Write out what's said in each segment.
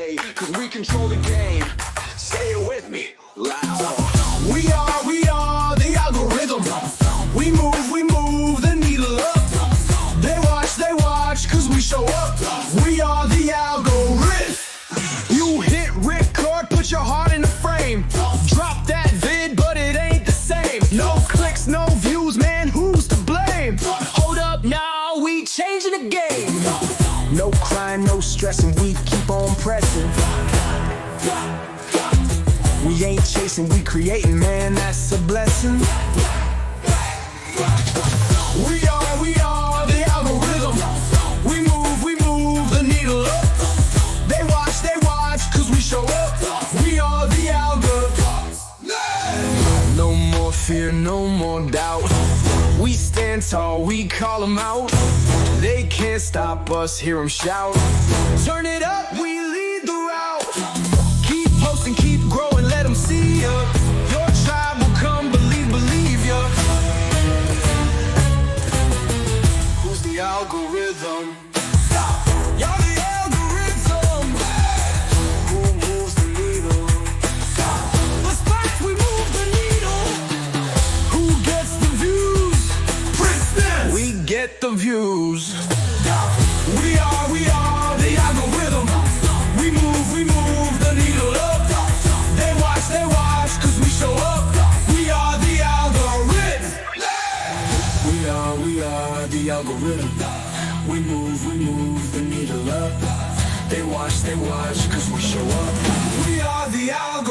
Cause we control the game. Say it with me. Loud. We are the algorithm. We move the needle up. They watch, cause we show up. We are the algorithm. You hit record, put your heart in the frame. Drop that vid, but it ain't the same. No clicks, no views, man, who's to blame? Hold up now, we changing the game. No crying, no stressing, we keep on pressing. We ain't chasing, we creating, man, that's a blessing. We are the algorithm. We move the needle up. They watch, cause we show up. We are the algorithm. No more fear, no more doubt. We stand tall, we call them out. They can't stop us, hear them shout. Turn it up, we lead the route. Keep posting, keep growing, let them see ya. Your tribe will come, believe ya. Who's the algorithm? Stop! You're the algorithm. Who moves the needle? Stop! The spots, we move the needle. Who gets the views? Princeton! We get the views. We are the algorithm. We move the needle up. They watch, cause we show up. We are the algorithm. We are the algorithm. We move the needle up. They watch, cause we show up. We are the algorithm.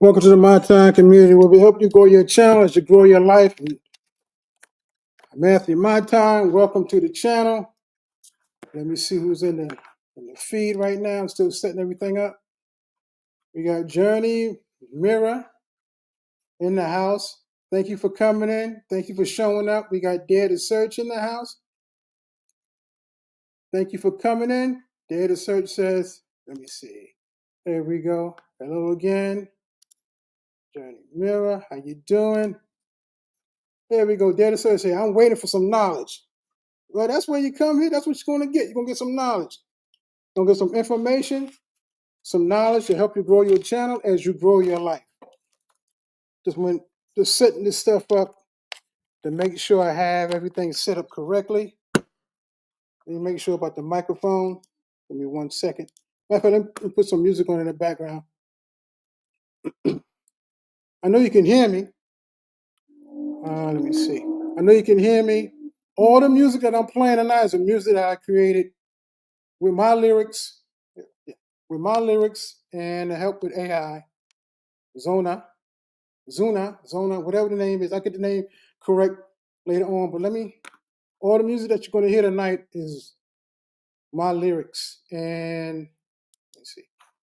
Welcome to the My Time community, where we help you grow your channel as you grow your life. I'm Anthony, My Time. Welcome to the channel. Let me see who's in the feed right now. I'm still setting everything up. We got Journey, Mira in the house. Thank you for coming in. Thank you for showing up. We got Dare to Search in the house. Thank you for coming in. Dare to Search says, let me see. There we go. Hello again. Journey, Mira, how you doing? There we go. Dare to Search say, I'm waiting for some knowledge. Well, that's where you come here. That's what you're going to get. You're going to get some knowledge. You're going to get some information, some knowledge to help you grow your channel as you grow your life. Just setting this stuff up to make sure I have everything set up correctly. Let me make sure about the microphone. Give me 1 second. Let me put some music on in the background. I know you can hear me. Let me see. I know you can hear me. All the music that I'm playing tonight is the music that I created with my lyrics, and the help with AI, Zona, whatever the name is. I get the name correct later on, but all the music that you're going to hear tonight is my lyrics and,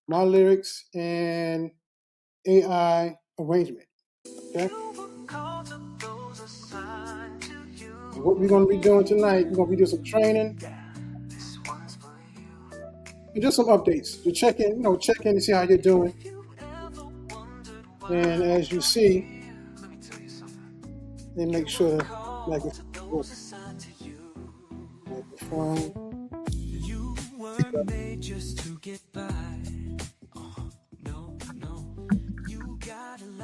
my lyrics and AI arrangement, okay? And what we're going to be doing tonight, we're going to be doing some training and just some updates to check in and see how you're doing. And as you see, and make sure that microphone.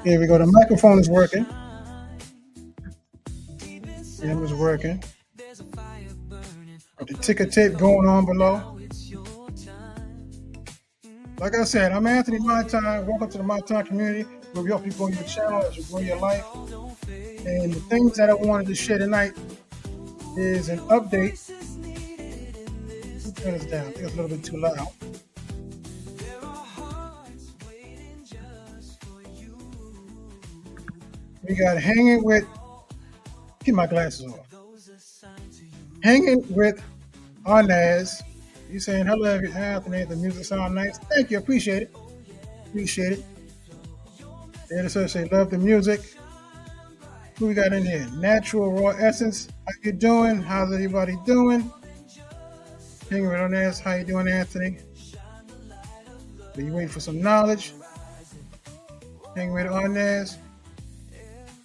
Here we go. The microphone is working. It was working. Got the ticker tape going on below. Like I said, I'm Anthony My Time. Welcome to the My Time community, where we help you grow your channel as you grow your life. And the things that I wanted to share tonight is an update. Let's turn this down. I think it's a little bit too loud. We got hanging with. Keep my glasses off. Hanging with Arnaz. You saying hello, Anthony? The music sound nice. Thank you. Appreciate it. Appreciate it. There to say love the music. Who we got in here? Natural Raw Essence. How you doing? How's everybody doing? Hanging with Arnaz. How you doing, Anthony? Are you waiting for some knowledge? Hanging with Arnaz.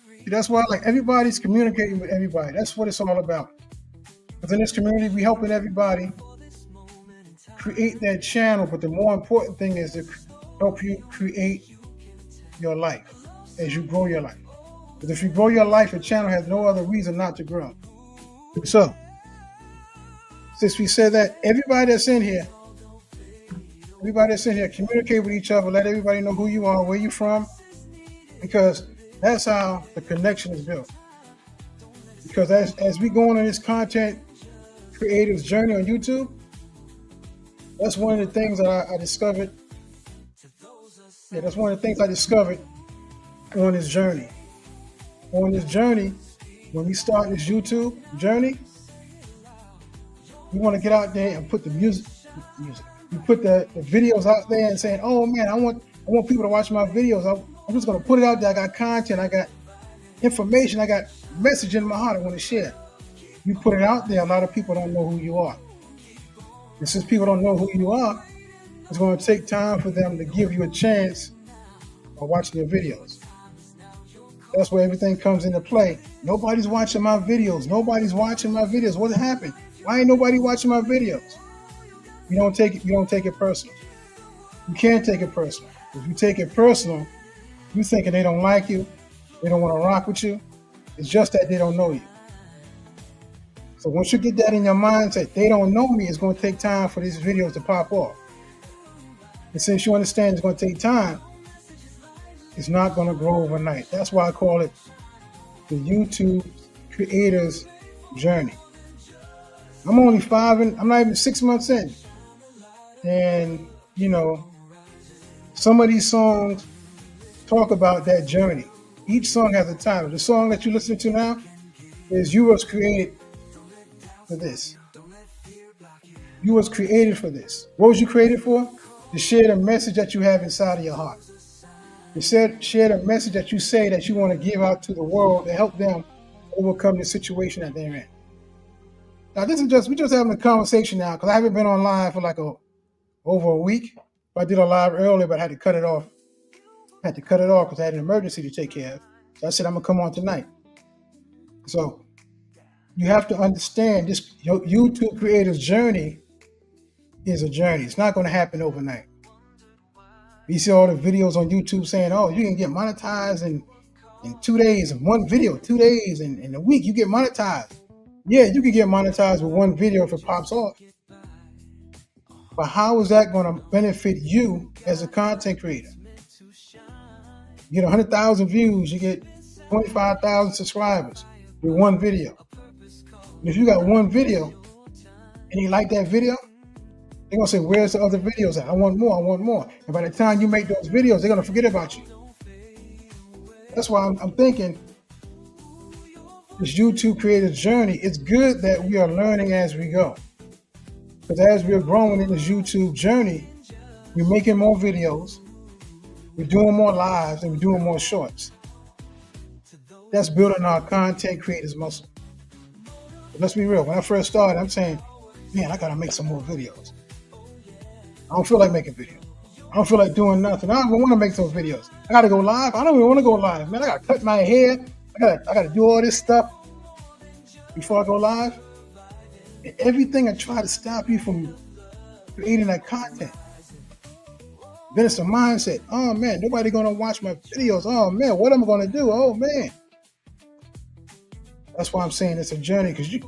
See, that's why like everybody's communicating with everybody. That's what it's all about. Because in this community, we helping everybody create that channel, but the more important thing is to help you create your life as you grow your life. Because if you grow your life, your channel has no other reason not to grow. So, since we said that, everybody that's in here, communicate with each other, let everybody know who you are, where you're from, because that's how the connection is built. Because as we go on this content creator's journey on YouTube, that's one of the things that I discovered. Yeah, that's one of the things I discovered on this journey. On this journey, when we start this YouTube journey, we want to get out there and put the music. We put the videos out there and saying, "Oh man, I want people to watch my videos. I'm just gonna put it out there. I got content. I got information. I got message in my heart I want to share." You put it out there, a lot of people don't know who you are. And since people don't know who you are, it's going to take time for them to give you a chance of watching your videos. That's where everything comes into play. Nobody's watching my videos. What happened? Why ain't nobody watching my videos? You don't take it personal. You can't take it personal. If you take it personal, you thinking they don't like you, they don't want to rock with you. It's just that they don't know you. So once you get that in your mindset, they don't know me, it's going to take time for these videos to pop off. And since you understand it's going to take time, it's not going to grow overnight. That's why I call it the YouTube creator's journey. I'm not even 6 months in. And, some of these songs talk about that journey. Each song has a title. The song that you listen to now is You Was Created for This. You was created for this. What was you created for? To share the message that you have inside of your heart. To share the message that you say that you want to give out to the world to help them overcome the situation that they're in. Now, we're just having a conversation now because I haven't been on live for over a week. I did a live earlier, but I had to cut it off. Because I had an emergency to take care of. So I said, I'm going to come on tonight. So you have to understand this YouTube creator's journey is a journey. It's not going to happen overnight. You see all the videos on YouTube saying, oh, you can get monetized in 2 days, in one video, 2 days, and in a week, you get monetized. Yeah, you can get monetized with one video if it pops off. But how is that going to benefit you as a content creator? You get 100,000 views, you get 25,000 subscribers with one video. And if you got one video and you like that video, they're going to say, where's the other videos at? I want more. And by the time you make those videos, they're going to forget about you. That's why I'm thinking this YouTube creator's journey, it's good that we are learning as we go. Because as we're growing in this YouTube journey, we're making more videos, we're doing more lives, and we're doing more shorts. That's building our content creators muscle. But let's be real. When I first started, I'm saying, man, I got to make some more videos. I don't feel like making videos. I don't feel like doing nothing. I don't even want to make those videos. I got to go live. I don't even want to go live, man. I got to cut my hair. I got to do all this stuff before I go live. And everything I try to stop you from creating that content. Then it's a mindset. Oh man, nobody gonna watch my videos. Oh man, what am I gonna do? Oh man. That's why I'm saying it's a journey, because you're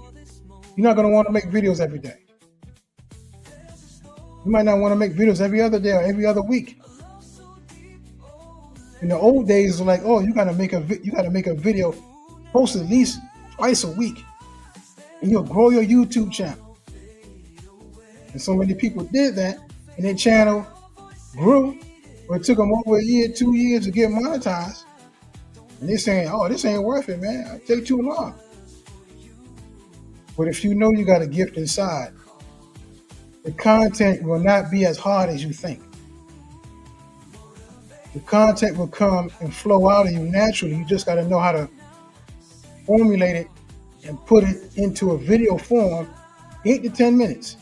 not gonna want to make videos every day. You might not want to make videos every other day or every other week. In the old days, it's like, oh, you gotta make a video, post at least twice a week, and you'll grow your YouTube channel. And so many people did that, and their channel grew, but it took them over a year, 2 years to get monetized. And they're saying, oh, this ain't worth it, man. It take too long. But if you know you got a gift inside, the content will not be as hard as you think. The content will come and flow out of you naturally. You just got to know how to formulate it and put it into a video form, 8 to 10 minutes.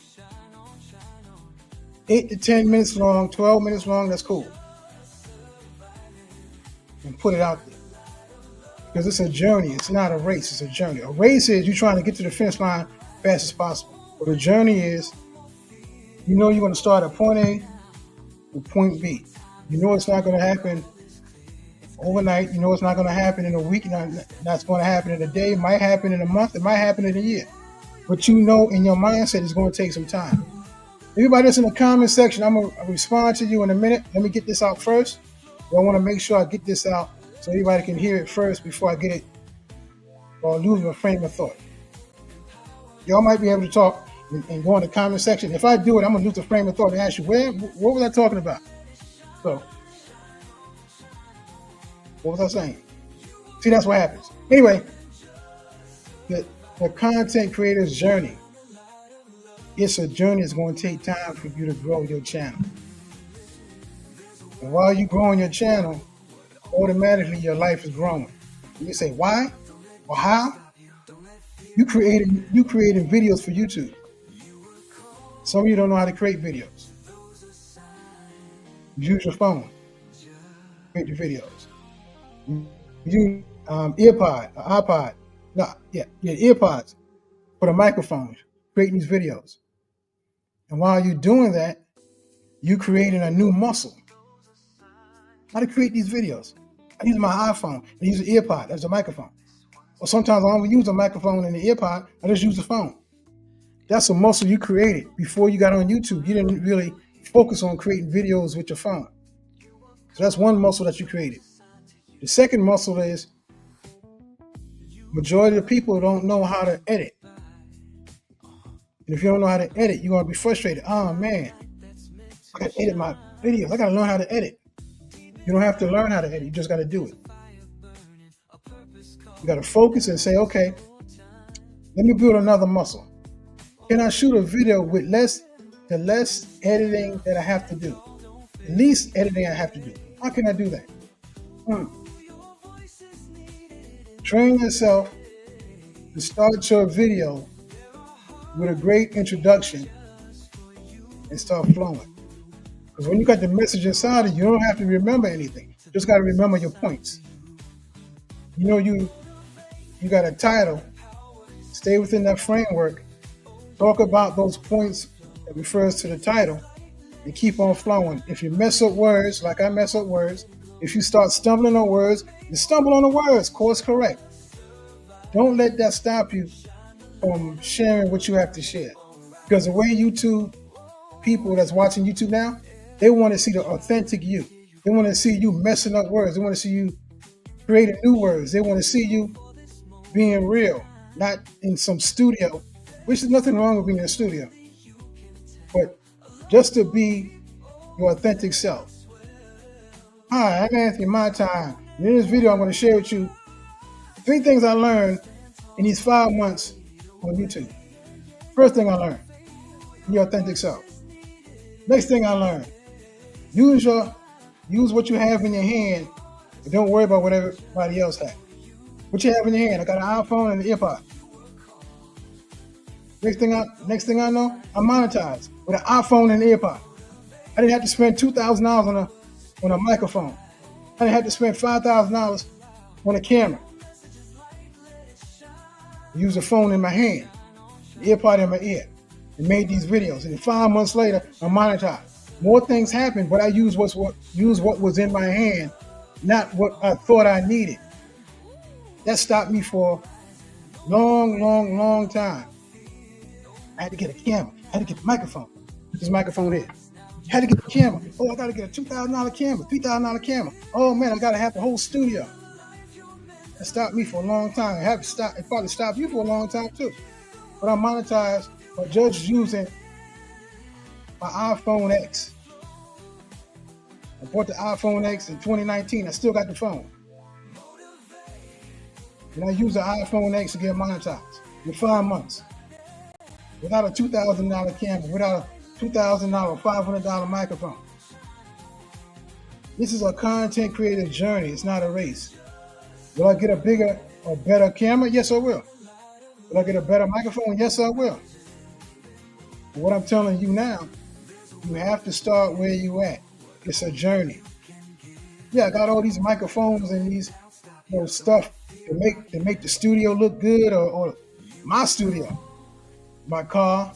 8 to 10 minutes long, 12 minutes long, that's cool. And put it out there. Because it's a journey, it's not a race, it's a journey. A race is you trying to get to the finish line as fast as possible. But a journey is, you know you're going to start at point A to point B. You know it's not going to happen overnight. You know it's not going to happen in a week. That's going to happen in a day. It might happen in a month. It might happen in a year. But you know in your mindset it's going to take some time. Everybody that's in the comment section, I'm going to respond to you in a minute. Let me get this out first. I want to make sure I get this out so everybody can hear it first before I get it or lose my frame of thought. Y'all might be able to talk and go in the comment section. If I do it, I'm going to lose the frame of thought and ask you, what was I talking about? So, what was I saying? See, that's what happens. Anyway, the content creator's journey. It's a journey. It's going to take time for you to grow your channel. And while you're growing your channel, automatically your life is growing. And you say, why? Or how? You creating videos for YouTube. Some of you don't know how to create videos. Use your phone. Create your videos. Use iPod. Earpods for the microphone. Creating these videos. And while you're doing that, you're creating a new muscle. How to create these videos. I use my iPhone. I use an earpod as a microphone. Or sometimes I don't even use a microphone and an earpod. I just use the phone. That's a muscle you created before you got on YouTube. You didn't really focus on creating videos with your phone. So that's one muscle that you created. The second muscle is majority of the people don't know how to edit. And if you don't know how to edit, you're going to be frustrated. Oh, man, I got to edit my videos. I got to learn how to edit. You don't have to learn how to edit. You just got to do it. You got to focus and say, okay, let me build another muscle. Can I shoot a video with the less editing that I have to do? The least editing I have to do. How can I do that? Train yourself to start your video with a great introduction and start flowing. Because when you got the message inside of you, you don't have to remember anything. You just got to remember your points. You know, you got a title, stay within that framework, talk about those points that refers to the title, and keep on flowing. If you mess up words, like I mess up words, if you start stumbling on words, you stumble on the words, course correct. Don't let that stop you from sharing what you have to share. Because the way YouTube, people that's watching YouTube now, they want to see the authentic you. They want to see you messing up words. They want to see you creating new words. They want to see you being real, not in some studio, which is nothing wrong with being in a studio. But just to be your authentic self. Hi, I'm Anthony, my time. And in this video, I'm going to share with you 3 things I learned in these 5 months on YouTube. First thing I learned, be your authentic self. Next thing I learned, use what you have in your hand, and don't worry about what everybody else has. What you have in your hand, I got an iPhone and an earpod. Next thing I know, I monetized with an iPhone and an earpod. I didn't have to spend $2,000 on a microphone. I didn't have to spend $5,000 on a camera. Use a phone in my hand, an earpod in my ear, and made these videos. And then 5 months later, I monetized. More things happened, but I used what was in my hand, not what I thought I needed. That stopped me for a long time. I had to get a camera. I had to get a microphone. This microphone here. Had to get the camera. Oh, I got to get a $2,000 camera, $3,000 camera. Oh man, I got to have the whole studio. That stopped me for a long time. It probably stopped you for a long time too. But I'm monetized by just using my iPhone X. I bought the iPhone X in 2019. I still got the phone. And I use the iPhone X to get monetized in 5 months. Without a $2,000 camera, without a $2,000, $500 microphone. This is a content creator journey. It's not a race. Will I get a bigger or better camera? Yes, I will. Will I get a better microphone? Yes, I will. But what I'm telling you now, you have to start where you at. It's a journey. Yeah, I got all these microphones and these stuff to make the studio look good, or my studio, my car,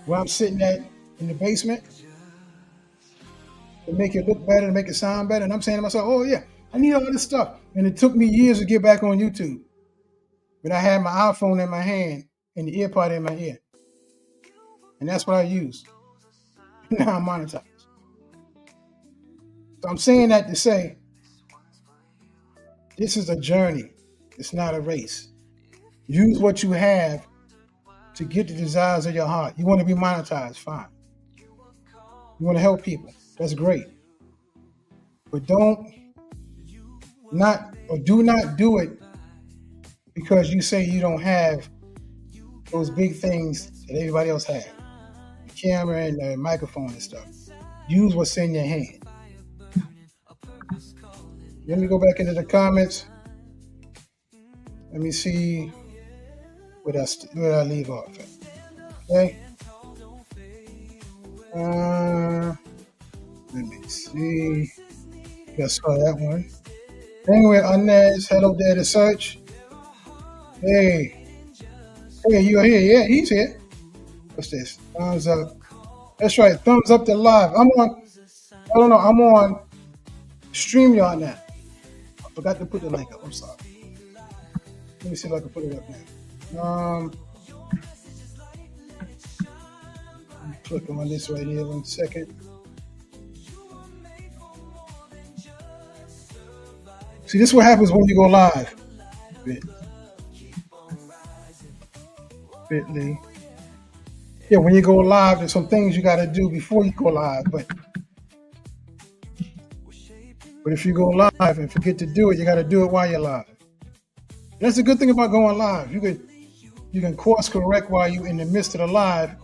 where I'm sitting at in the basement, to make it look better, to make it sound better. And I'm saying to myself, oh yeah, I need all this stuff. And it took me years to get back on YouTube. But I had my iPhone in my hand and the earpod in my ear. And that's what I use. Now I'm monetized. So I'm saying that to say, this is a journey. It's not a race. Use what you have to get the desires of your heart. You want to be monetized, fine. You want to help people, that's great. But do not do it because you say you don't have those big things that everybody else has. The camera and the microphone and stuff. Use what's in your hand. Let me go back into the comments. Let me see where I leave off at. Okay. Let me see. I saw that one. Anyway, Inez, hello there to search. Hey, you are here? Yeah, he's here. What's this? Thumbs up. That's right. Thumbs up to live. I'm on StreamYard now. I forgot to put the link up. I'm sorry. Let me see if I can put it up now. Click on this right here 1 second. See, this is what happens when you go live. Bitly. Yeah, when you go live, there's some things you got to do before you go live. But if you go live and forget to do it, you got to do it while you're live. And that's the good thing about going live. You can course correct while you're in the midst of the live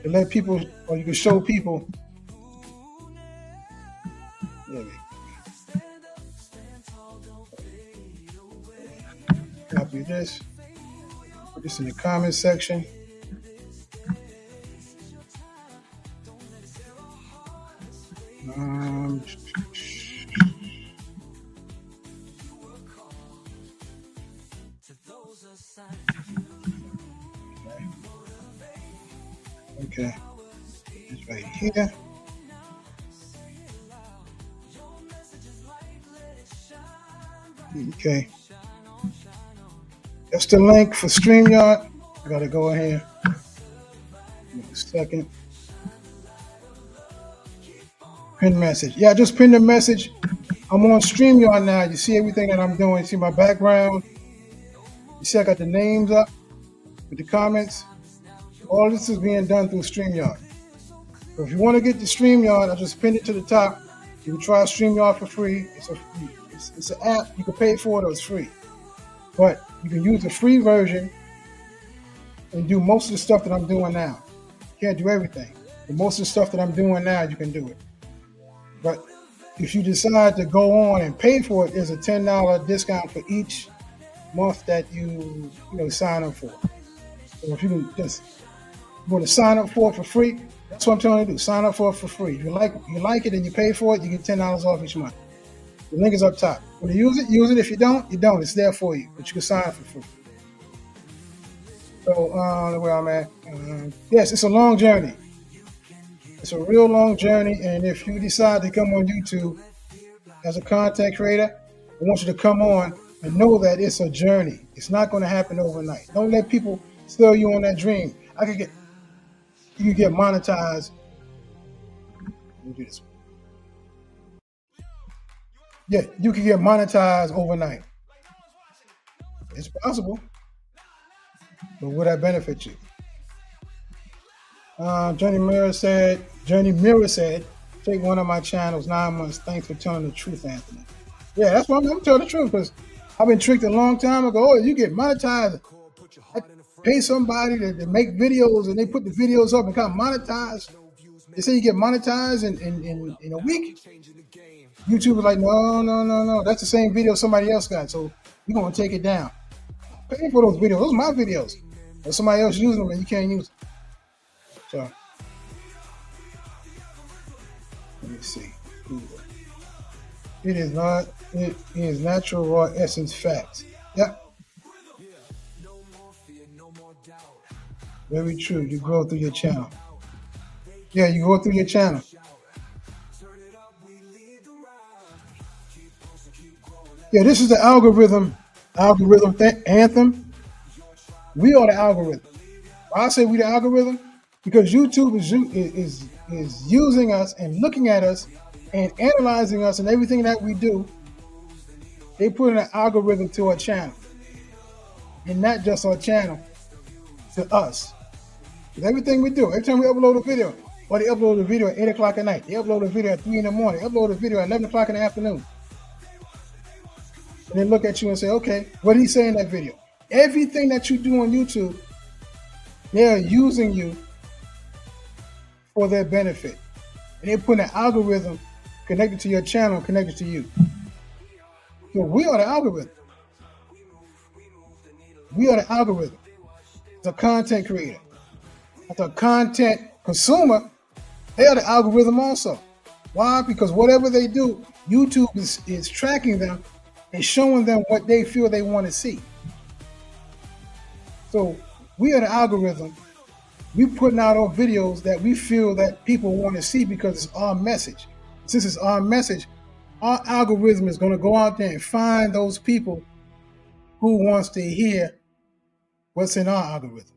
to let people, or you can show people. Copy this. Put this in the comment section. Okay. It's right here. Okay. That's the link for StreamYard. I gotta go in here. Give me a second. Pin message. Yeah, I just pinned a message. I'm on StreamYard now. You see everything that I'm doing. You see my background. You see I got the names up with the comments. All this is being done through StreamYard. So if you want to get the StreamYard, I just pinned it to the top. You can try StreamYard for free. It's an app. You can pay for it or it's free. But you can use the free version and do most of the stuff that I'm doing now. You can't do everything. But most of the stuff that I'm doing now, you can do it. But if you decide to go on and pay for it, there's a $10 discount for each month that you sign up for. So if you can just want to sign up for it for free, that's what I'm telling you to do. Sign up for it for free. If you like it and you pay for it, you get $10 off each month. The link is up top. When you use it, use it. If you don't, you don't. It's there for you, but you can sign up for free. So where I'm at, yes, it's a long journey. It's a real long journey, and if you decide to come on YouTube as a content creator, I want you to come on and know that it's a journey. It's not going to happen overnight. Don't let people sell you on that dream. You can get monetized. Let me do this. Yeah, you can get monetized overnight. It's possible, but would that benefit you? Journey Mirror said, take one of my channels, 9 months. Thanks for telling the truth, Anthony. Yeah, that's what I'm telling the truth, because I've been tricked a long time ago. Oh, you get monetized. I pay somebody to make videos, and they put the videos up and kind of monetized. They say you get monetized in a week. YouTube was like, no. That's the same video somebody else got, so we're going to take it down. Pay for those videos. Those are my videos. Or somebody else using them and you can't use them. So, let me see. It is natural, raw essence facts. Yep. Very true. You grow through your channel. Yeah, you go through your channel. Yeah, this is the algorithm anthem. We are the algorithm. Why I say we the algorithm? Because YouTube is using us and looking at us and analyzing us and everything that we do. They put in an algorithm to our channel. And not just our channel, to us. Because everything we do, every time we upload a video, or they upload a video at 8 o'clock at night, they upload a video at 3 in the morning, they upload a video at 11 o'clock in the afternoon. And then look at you and say, okay, what did he say in that video? Everything that you do on YouTube, they're using you for their benefit. And they're putting an algorithm connected to your channel, connected to you. So we are the algorithm. We are the algorithm. As a content creator, as a content consumer, they are the algorithm also. Why? Because whatever they do, YouTube is tracking them and showing them what they feel they want to see. So we are the algorithm. We putting out our videos that we feel that people want to see because it's our message. Since it's our message, our algorithm is going to go out there and find those people who wants to hear what's in our algorithm.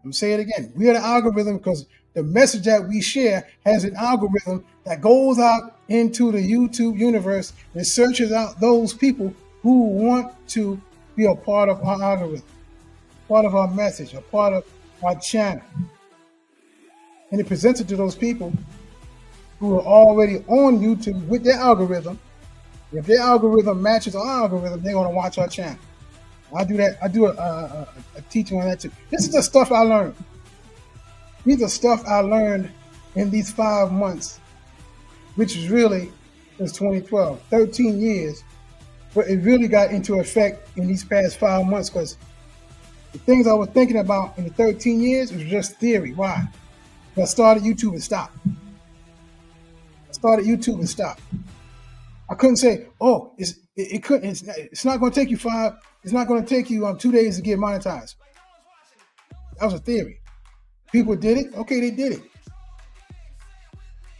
I'm saying it again. We are the algorithm because the message that we share has an algorithm that goes out into the YouTube universe and searches out those people who want to be a part of our algorithm, part of our message, a part of our channel. And it presents it to those people who are already on YouTube with their algorithm. If their algorithm matches our algorithm, they're going to watch our channel. I do that. I do a teaching on that too. This is the stuff I learned. These are stuff I learned in these 5 months, which is really since 2012, 13 years. But it really got into effect in these past 5 months because the things I was thinking about in the 13 years was just theory. Why? Because I started YouTube and stopped. I couldn't say, oh, it's not going to take you 2 days to get monetized. That was a theory. People did it. Okay, they did it.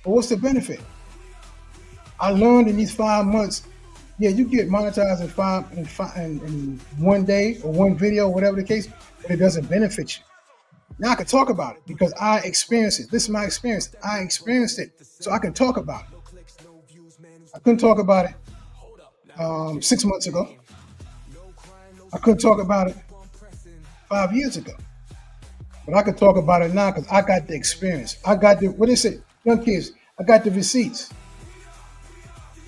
But what's the benefit? I learned in these 5 months, yeah, you get monetized in 1 day or one video, whatever the case, but it doesn't benefit you. Now I can talk about it because I experienced it. This is my experience. I experienced it, so I can talk about it. I couldn't talk about it 6 months ago. I couldn't talk about it 5 years ago. But I can talk about it now because I got the experience. I got the, what is it? Young kids, I got the receipts.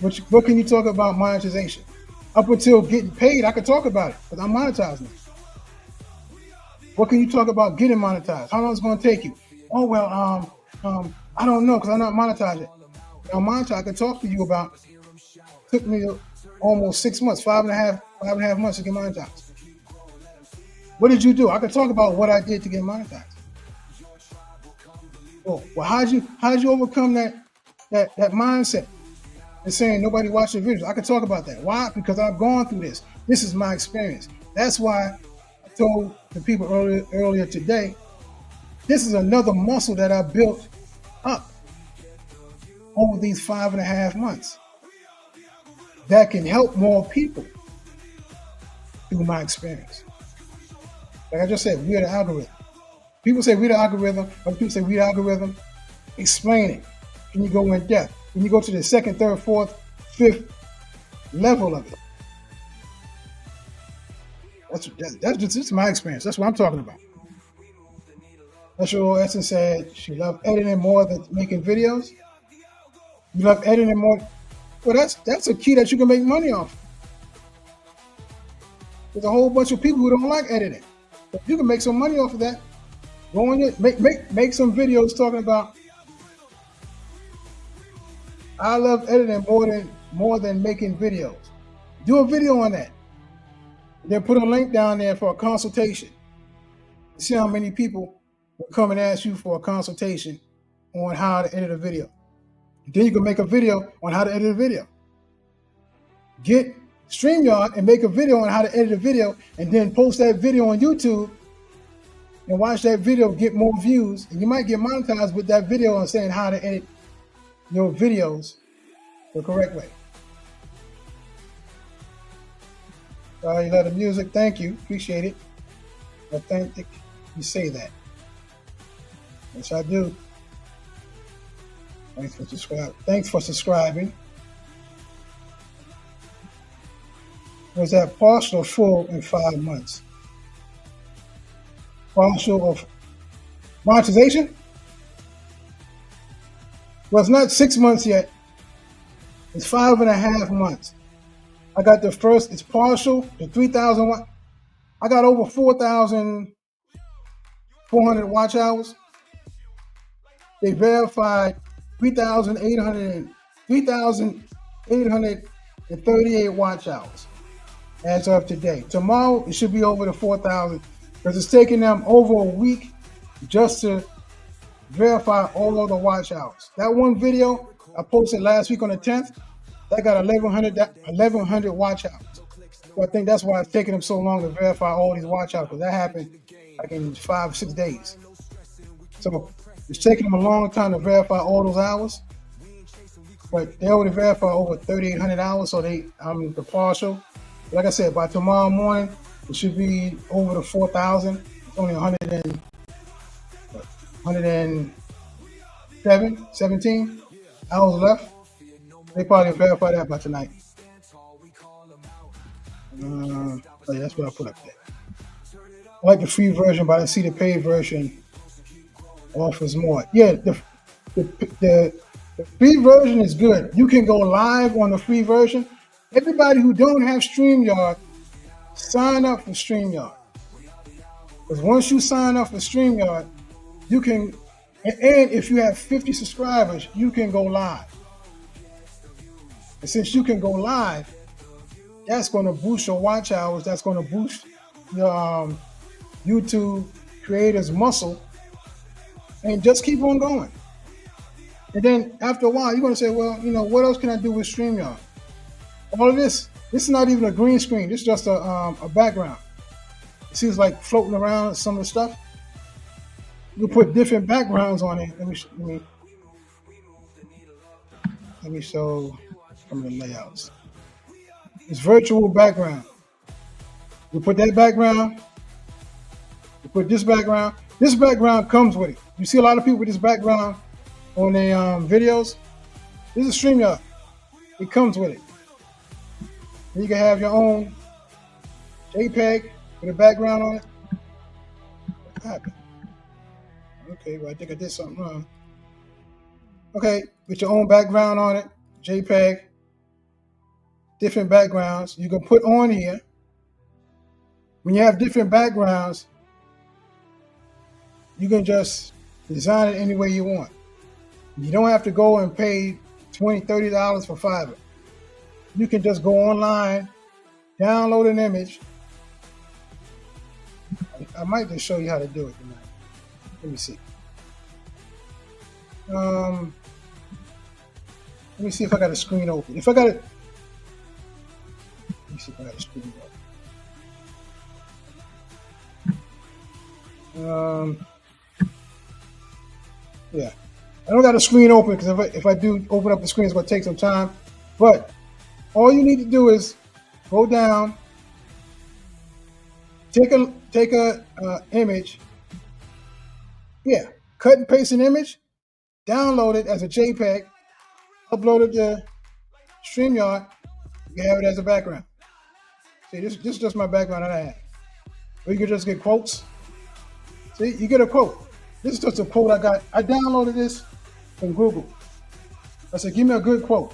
What can you talk about monetization? Up until getting paid, I could talk about it because I'm monetizing. What can you talk about getting monetized? How long is it going to take you? Oh, well, I don't know because I'm not monetized yet. Now, monetize, I can talk to you about, took me almost 6 months, five and a half months to get monetized. What did you do? I could talk about what I did to get monetized. Well, how'd you overcome that mindset and saying nobody watched your videos? I could talk about that. Why? Because I've gone through this. This is my experience. That's why I told the people earlier today, this is another muscle that I built up over these 5.5 months that can help more people through my experience. Like I just said, we are the algorithm. People say read the algorithm. Other people say read the algorithm. Explain it. Can you go in depth? Can you go to the second, third, fourth, fifth level of it? That's just my experience. That's what I'm talking about. Special Essence said she loved editing more than making videos. You love editing more. Well, that's a key that you can make money off. There's a whole bunch of people who don't like editing, but you can make some money off of that. Go on it, make some videos talking about I love editing more than making videos. Do a video on that. Then put a link down there for a consultation. See how many people will come and ask you for a consultation on how to edit a video. Then you can make a video on how to edit a video. Get StreamYard and make a video on how to edit a video, and then post that video on YouTube and watch that video get more views. And you might get monetized with that video on saying how to edit your videos the correct way. You love the music. Thank you. Appreciate it. Authentic. You say that. Yes, I do. Thanks for subscribing. Was that partial or full in 5 months? Partial of monetization? Well, it's not 6 months yet. It's 5.5 months. I got the first, it's partial, the 3,000. I got over 4,400 watch hours. They verified 3,838 watch hours as of today. Tomorrow, it should be over the 4,000 because it's taking them over a week just to verify all of the watch hours. That one video I posted last week on the 10th, that got 1,100 watch hours. So I think that's why it's taking them so long to verify all these watch hours, because that happened like in 5 or 6 days. So it's taking them a long time to verify all those hours, but they already verified over 3,800 hours, so the partial. Like I said, by tomorrow morning, it should be over the 4,000. It's only 17 hours left. They probably verify that by tonight. Oh yeah, that's what I put up there. I like the free version, but I see the paid version offers more. Yeah, the free version is good. You can go live on the free version. Everybody who don't have StreamYard, sign up for StreamYard. Because once you sign up for StreamYard, you can, and if you have 50 subscribers, you can go live. And since you can go live, that's going to boost your watch hours. That's going to boost your YouTube creators' muscle. And just keep on going. And then after a while, you're going to say, well, you know, what else can I do with StreamYard? All of this is not even a green screen. This is just a background. It seems like floating around some of the stuff. You put different backgrounds on it. Let me show some of the layouts. It's virtual background. You put that background. You put this background. This background comes with it. You see a lot of people with this background on their videos. This is StreamYard. It comes with it. And you can have your own JPEG with a background on it. What happened? Okay, well, I think I did something wrong. Okay, with your own background on it, JPEG, different backgrounds you can put on here. When you have different backgrounds, you can just design it any way you want. You don't have to go and pay $20, $30 for Fiverr. You can just go online, download an image. I might just show you how to do it tonight. Let me see. Let me see if I got a screen open. Let me see if I got a screen open. Yeah, I don't got a screen open because if I do open up the screen, it's going to take some time. But all you need to do is go down, take a image, Yeah, cut and paste an image, download it as a JPEG, upload it to StreamYard, you can have it as a background. See, this is just my background that I have. Or you can just get quotes. See, you get a quote. This is just a quote I got. I downloaded this from Google. I said, give me a good quote.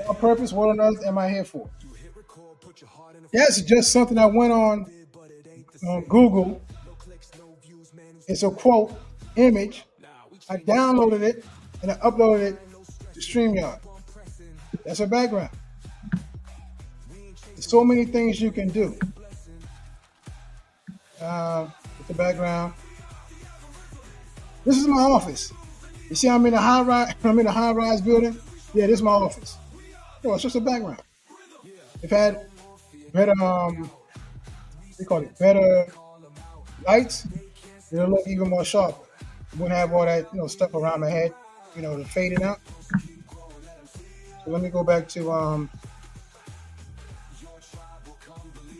What purpose? What on earth am I here for? That's just something I went on Google. It's a quote, image. I downloaded it and I uploaded it to StreamYard. That's a background. There's so many things you can do with the background. This is my office. You see, I'm in a high-rise building. Yeah, this is my office. Oh, it's just a background. If I had better, they call it better lights, it'll look even more sharp. You wouldn't have all that, stuff around my head, to fade it out. So let me go back to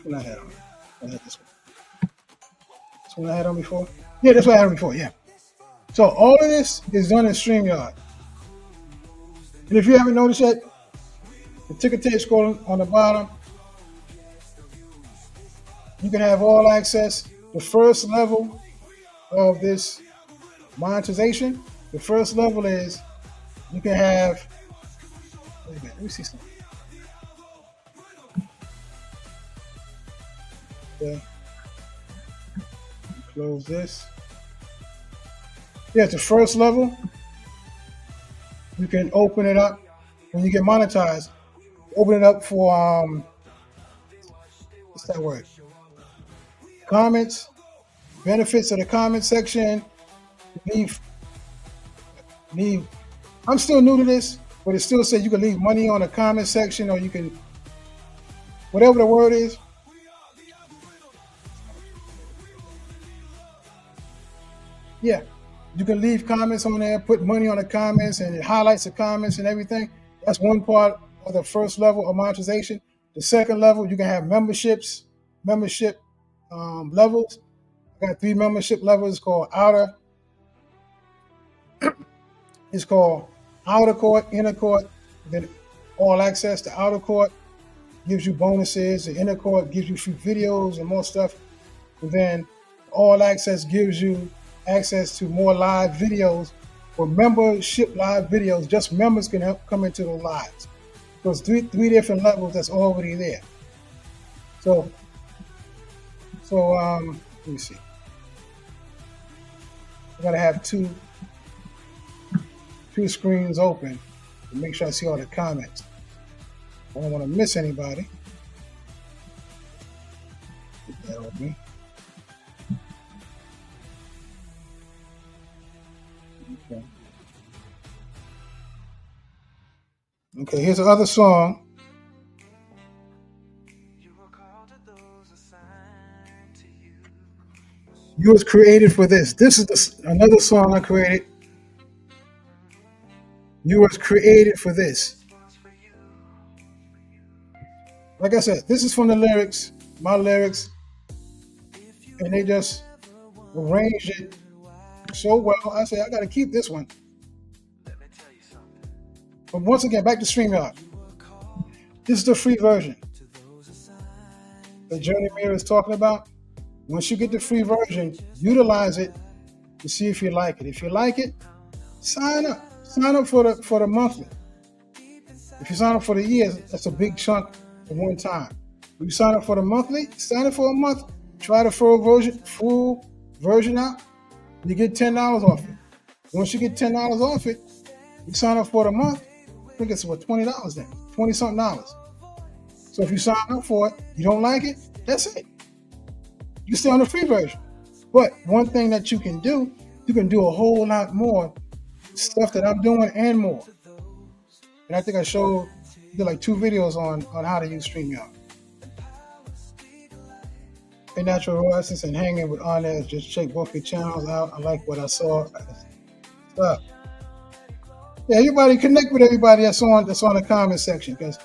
when I had on. I had this one. This one I had on before. Yeah, that's what I had on before. Yeah. So all of this is done in StreamYard. And if you haven't noticed yet, the ticker tape scroll on the bottom, you can have all access. The first level of this monetization, the first level is you can have, wait a minute, let me see something. Okay. Close this. Yeah, it's the first level. You can open it up when you get monetized. Open it up for what's that word? Comments, benefits of the comment section. Leave. I'm still new to this, but it still says you can leave money on the comment section, or you can, whatever the word is. Yeah, you can leave comments on there, put money on the comments, and it highlights the comments and everything. That's one part of the first level of monetization. The second level, you can have membership levels. I got 3 membership levels called outer. It's called outer court, inner court, then all access. The outer court gives you bonuses. The inner court gives you free videos and more stuff. And then all access gives you access to more live videos or membership live videos. Just members can help come into the lives. So it's three different levels that's already there. So let me see. I gotta have two screens open to make sure I see all the comments. I don't want to miss anybody. Get that open. Okay, here's the other song. You was created for this. This is another song I created. You was created for this. Like I said, this is from the lyrics, my lyrics, and they just arranged it so well. I said, I got to keep this one. But once again, back to StreamYard. This is the free version that Journey Mirror is talking about. Once you get the free version, utilize it to see if you like it. If you like it, sign up. Sign up for the monthly. If you sign up for the year, that's a big chunk at one time. If you sign up for the monthly, sign up for a month. Try the full version out. You get $10 off it. Once you get $10 off it, you sign up for the month. I think it's what, $20 then, $20-something. So if you sign up for it, you don't like it, that's it. You can stay on the free version. But one thing that you can do a whole lot more stuff that I'm doing and more. And I think I did like 2 videos on how to use StreamYard. A natural raw essence and hanging with honest. Just check both your channels out. I like what I saw. Stop. Yeah, everybody connect with everybody that's on the comment section, because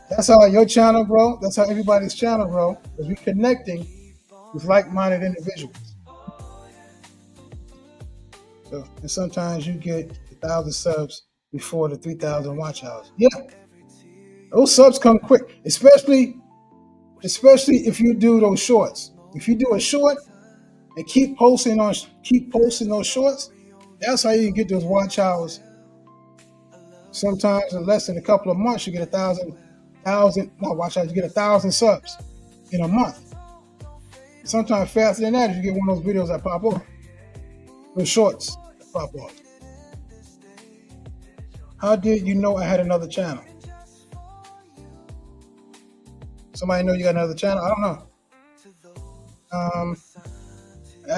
that's how your channel grow. That's how everybody's channel grow, because we're connecting with like-minded individuals. So, and sometimes you get 1,000 subs before the 3,000 watch hours. Yeah, those subs come quick, especially if you do those shorts. If you do a short and keep posting those shorts, that's how you get those watch hours. Sometimes in less than a couple of months, you get 1,000 subs in a month. Sometimes faster than that if you get one of those videos that pop off. Those shorts that pop off. How did you know I had another channel? Somebody know you got another channel? I don't know. I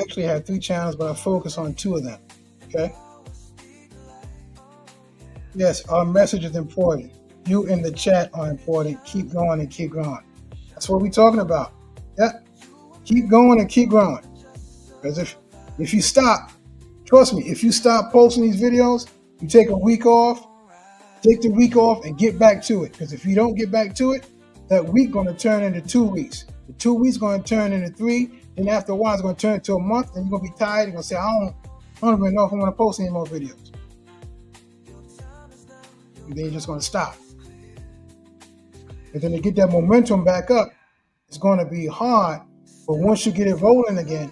actually have 3 channels, but I focus on 2 of them. Okay? Yes, our message is important. You in the chat are important. Keep going and keep growing. That's what we're talking about. Yeah. Keep going and keep growing. Because if you stop, trust me, if you stop posting these videos, you take a week off, take the week off and get back to it. Because if you don't get back to it, that week going to turn into 2 weeks. The 2 weeks going to turn into 3. Then after a while, it's going to turn into a month. And you're going to be tired. You're going to say, I don't even know if I want to post any more videos. And then you're just going to stop. And then to get that momentum back up, it's going to be hard. But once you get it rolling again,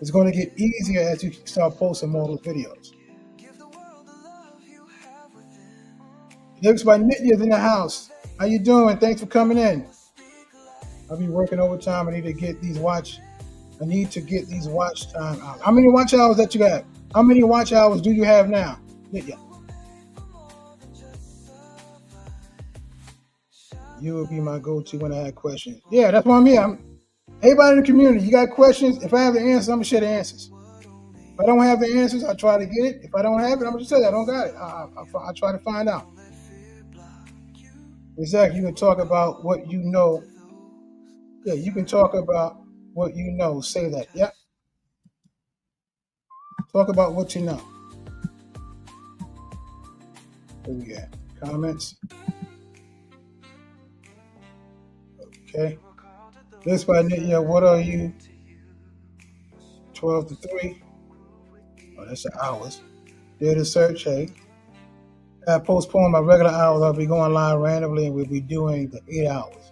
it's going to get easier as you start posting more of those videos. Next by Nitya's in the house. How you doing? Thanks for coming in. I'll be working overtime. I need to get these watch time out. How many watch hours that you got? How many watch hours do you have now? Nitya. You will be my go-to when I have questions. Yeah, that's why I'm here. Everybody in the community, you got questions? If I have the answers, I'm going to share the answers. If I don't have the answers, I try to get it. If I don't have it, I'm going to just say I don't got it. I try to find out. Exactly. You can talk about what you know. Yeah, you can talk about what you know. Say that. Yep. Talk about what you know. What we got? Comments? Okay. This by Nitya, what are you? 12 to 3. Oh, that's the hours. Did a search, hey. I postpone my regular hours. I'll be going live randomly and we'll be doing the 8 hours.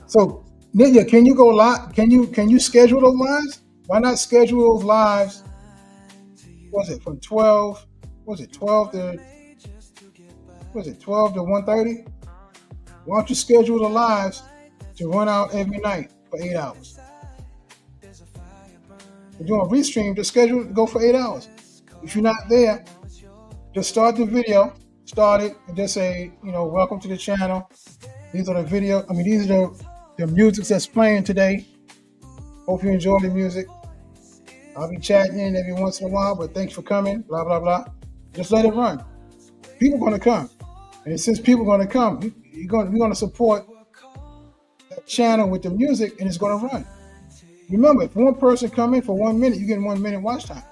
So, Nitya, can you go live? Can you schedule those lives? Why not schedule those lives? What was it from 12? Was it 12 to 1:30? Why don't you schedule the lives to run out every night for 8 hours? If you're doing a restream, just schedule to go for 8 hours. If you're not there, just start the video, start it, and just say, welcome to the channel. These are the music that's playing today. Hope you enjoy the music. I'll be chatting in every once in a while, but thanks for coming, blah, blah, blah. Just let it run. People are going to come. And since people are going to come, we're going to support that channel with the music, and it's going to run. Remember, if one person come in for 1 minute, you get 1 minute watch time.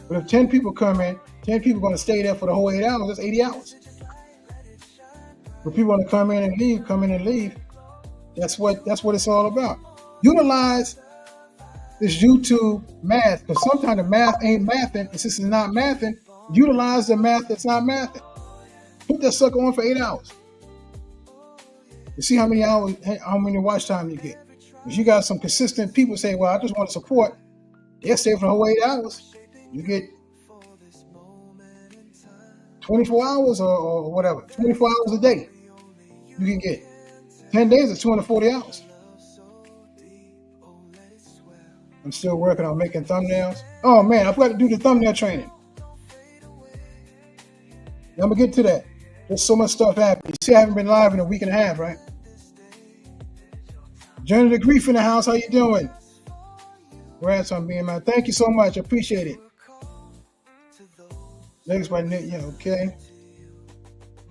But if 10 people come in, 10 people are going to stay there for the whole 8 hours. That's 80 hours. But people want to come in and leave. That's what it's all about. Utilize this YouTube math, because sometimes the math ain't mathing. Since it's not mathing, utilize the math that's not mathing. Put that sucker on for 8 hours. You see how many watch time you get. If you got some consistent people say, well, I just want to support, they'll stay for the whole 8 hours. You get 24 hours or whatever, 24 hours a day. You can get 10 days is 240 hours. I'm still working on making thumbnails. Oh man, I forgot to do the thumbnail training. I'm gonna get to that. There's so much stuff happening. You see, I haven't been live in a week and a half, right? Journey to Grief in the house. How you doing? Congrats on being mine. Thank you so much. I appreciate it. Next by Nick, yeah, okay.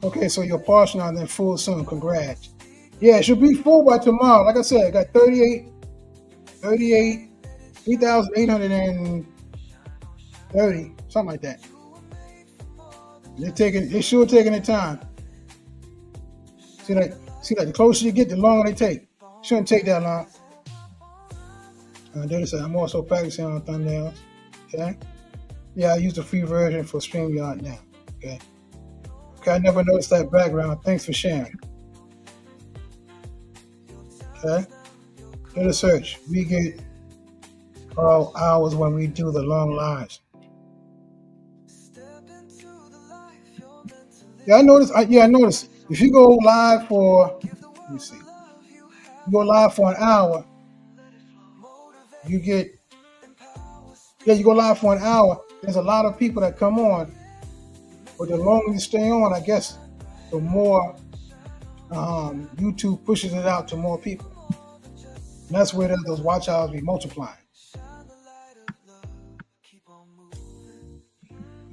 Okay, so you're partial now, then full soon. Congrats. Yeah, it should be full by tomorrow. Like I said, I got 3,830, something like that. They're sure taking their time. See like the closer you get, the longer they take. Shouldn't take that long. Then it said, I'm also practicing on thumbnails. Okay. Yeah, I use the free version for StreamYard now. Okay. Okay, I never noticed that background. Thanks for sharing. Okay. Do the search. We get all hours when we do the long lives. Yeah, I noticed. I noticed. If you go live for, let me see. You go live for an hour, you get. Yeah, you go live for an hour. There's a lot of people that come on, but the longer you stay on, I guess, the more YouTube pushes it out to more people. And that's where those watch hours be multiplying.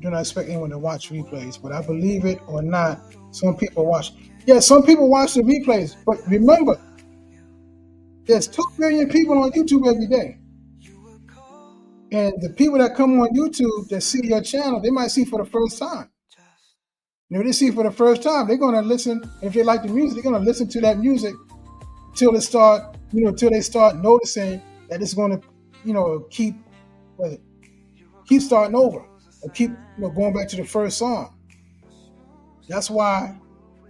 Do not expect anyone to watch replays, but I believe it or not, some people watch. Yeah, some people watch the replays, but remember, there's 2 billion people on YouTube every day. And the people that come on YouTube that see your channel, they might see for the first time. And if they see for the first time, they're going to listen. If they like the music, they're going to listen to that music till they start noticing that it's going to, keep starting over, or keep, going back to the first song. That's why,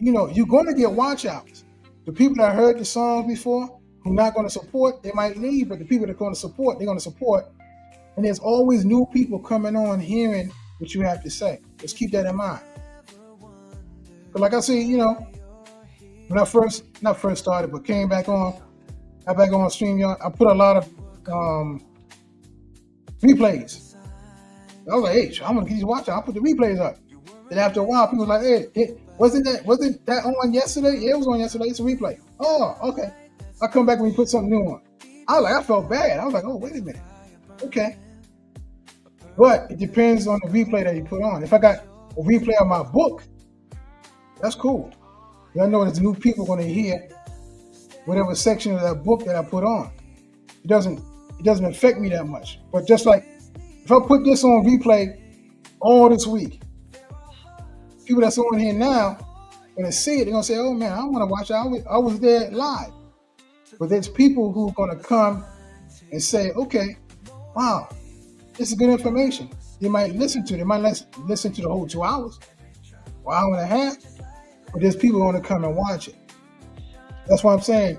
you're going to get watch outs. The people that heard the songs before, who are not going to support, they might leave, but the people that are going to support, they're going to support. And there's always new people coming on hearing what you have to say. Just keep that in mind. But like I said, when I not first started, but came back on, got back on StreamYard, I put a lot of replays. I was like, hey, I'm gonna get you watching. I'll put the replays up. Then after a while, people were like, hey, wasn't that on yesterday? Yeah, it was on yesterday. It's a replay. Oh, okay. I'll come back when you put something new on. I felt bad. I was like, oh, wait a minute. Okay. But it depends on the replay that you put on. If I got a replay of my book, that's cool. I know there's new people going to hear whatever section of that book that I put on. It doesn't affect me that much. But just like if I put this on replay all this week, people that's on here now, when they see it, they're going to say, oh man, I want to watch it. I was there live. But there's people who are going to come and say, okay, wow, this is good information. They might listen to it. They might listen to the whole 2 hours or hour and a half. But there's people who want to come and watch it. That's why I'm saying,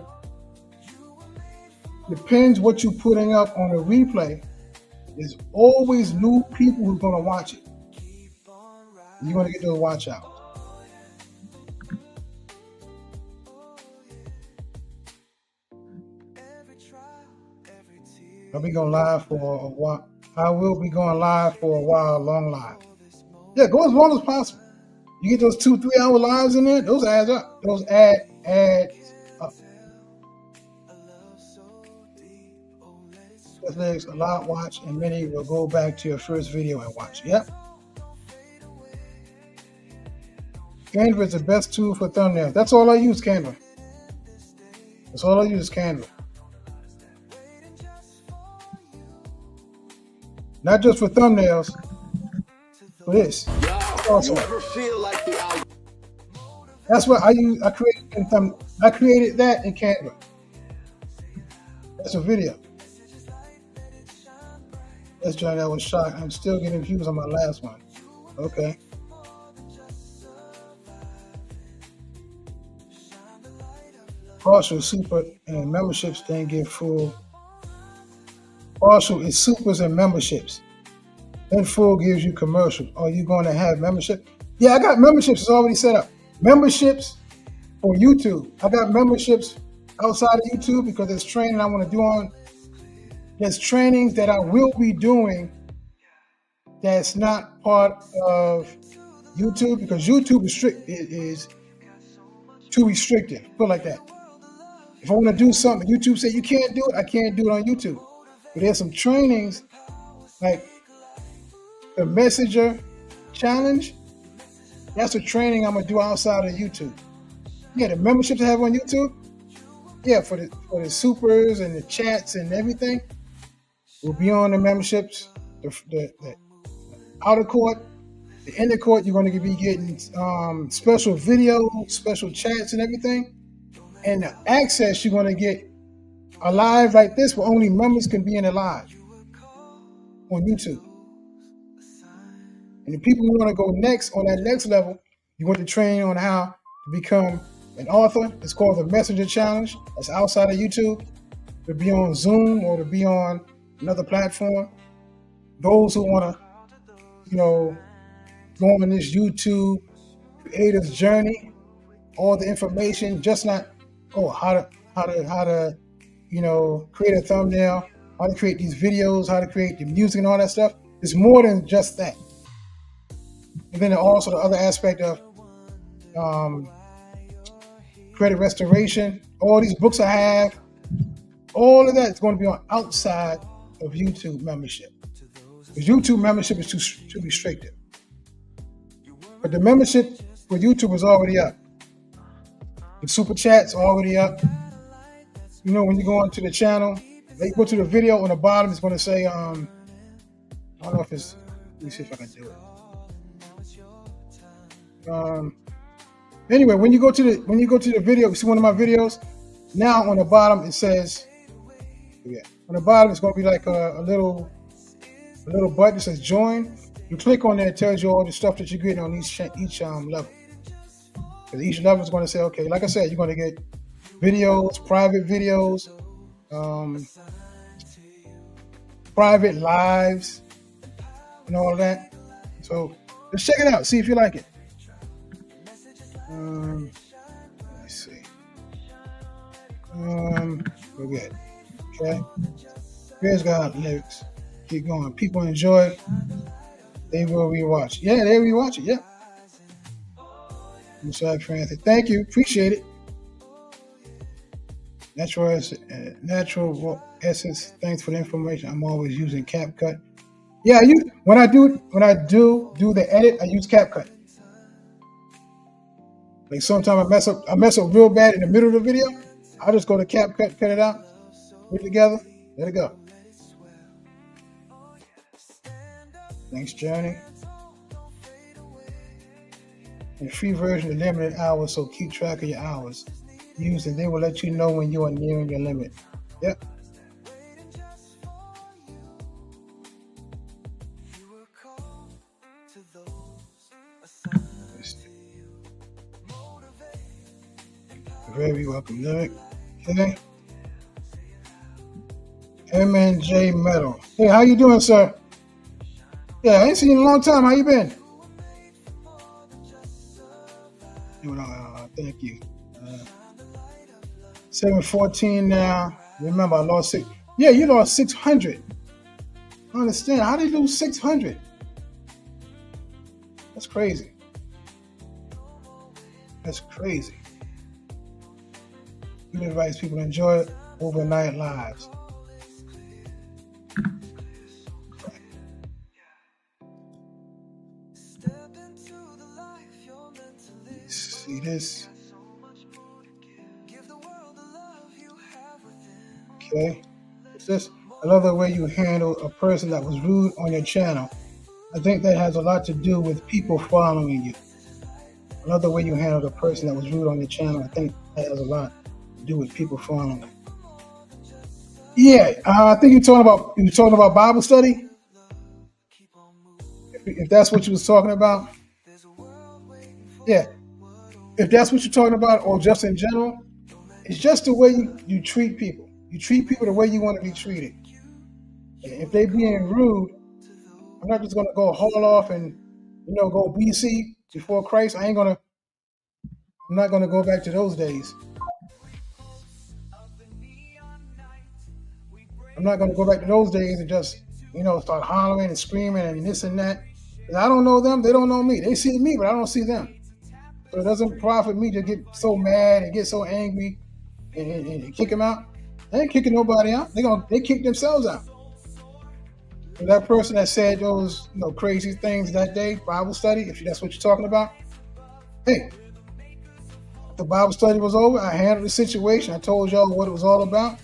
depends what you're putting up on a replay. There's always new people who are going to watch it. You're going to get those watch out. I'll be going live for a while. I will be going live for a while, long live. Yeah, go as long as possible. You get those 2-3 hour lives in there, those adds up. Those adds up. There's a lot watch, and many will go back to your first video and watch. Yep. Canva is the best tool for thumbnails. That's all I use, Canva. That's all I use, Canva. Not just for thumbnails, for this. Also, that's what I use. I created that in Canva. That's a video. Let's try that was shot. I'm still getting views on my last one. Okay. Partial, super, and memberships didn't get full. Partial is supers and memberships. Then full gives you commercial. Are you going to have membership? Yeah, I got memberships. It's already set up. Memberships for YouTube. I got memberships outside of YouTube because there's training I want to do on. There's trainings that I will be doing that's not part of YouTube because YouTube is too restrictive. Put it like that. If I want to do something, YouTube say you can't do it, I can't do it on YouTube. But there's some trainings like the Messenger Challenge. That's a training I'm gonna do outside of YouTube. Yeah, the memberships I have on YouTube. Yeah, for the supers and the chats and everything will be on the memberships. The outer court The intercourse, you're going to be getting special videos, special chats, and everything. And the access, you're going to get a live like this where only members can be in a live on YouTube. And the people who want to go next on that next level, you want to train on how to become an author. It's called the Messenger Challenge. That's outside of YouTube. To be on Zoom or to be on another platform. Those who want to, go on this YouTube creator's journey, all the information, just not how to create a thumbnail, how to create these videos, how to create the music and all that stuff. It's more than just that. And then also the other aspect of credit restoration. All these books I have, all of that is going to be on outside of YouTube membership. Because YouTube membership is too restrictive. But the membership for YouTube is already up. The super chats are already up. When you go onto the channel, they go to the video on the bottom, it's going to say, I don't know if it's, let me see if I can do it. Anyway, when you go to the video, you see one of my videos. Now on the bottom it says, on the bottom it's going to be like a little button that says join. You click on there, it tells you all the stuff that you're getting on each level. Because each level is going to say, okay, like I said, you're going to get videos, private videos, private lives, and all of that. So just check it out, see if you like it. Let me see. We're good. Okay. Here's got lyrics. Keep going. People enjoy. They will rewatch. Yeah, they rewatch it. Yeah. I'm sorry, Anthony. Thank you. Appreciate it. Natural essence. Thanks for the information. I'm always using CapCut. Yeah, when I do the edit, I use CapCut. Like sometimes I mess up real bad in the middle of the video. I'll just go to CapCut, cut it out, put it together, let it go. Thanks, Journey. In free version, the limited hours, so keep track of your hours. Use it. They will let you know when you are nearing your limit. Yep. Very welcome, Lyric. Okay. M&J Metal. Hey, how you doing, sir? Yeah, I ain't seen you in a long time. How you been? Thank you. 714 now. Remember, I lost 6. Yeah, you lost 600. I understand. How did you lose 600? That's crazy. That's crazy. You advise people to enjoy overnight lives. See this? Okay. It's just another way you handle a person that was rude on your channel. I think that has a lot to do with people following you. Another way you handle a person that was rude on your channel, I think that has a lot to do with people following you. Yeah, I think you're talking about Bible study. If that's what you was talking about. Yeah. If that's what you're talking about, or just in general, it's just the way you treat people. You treat people the way you want to be treated. And if they being rude, I'm not just gonna go haul off and go BC before Christ. I'm not gonna go back to those days. I'm not gonna go back to those days and just start hollering and screaming and this and that. I don't know them, they don't know me. They see me, but I don't see them. So it doesn't profit me to get so mad and get so angry and kick them out. They ain't kicking nobody out. They kick themselves out. So that person that said those crazy things that day, Bible study, if that's what you're talking about, hey, the Bible study was over. I handled the situation. I told y'all what it was all about.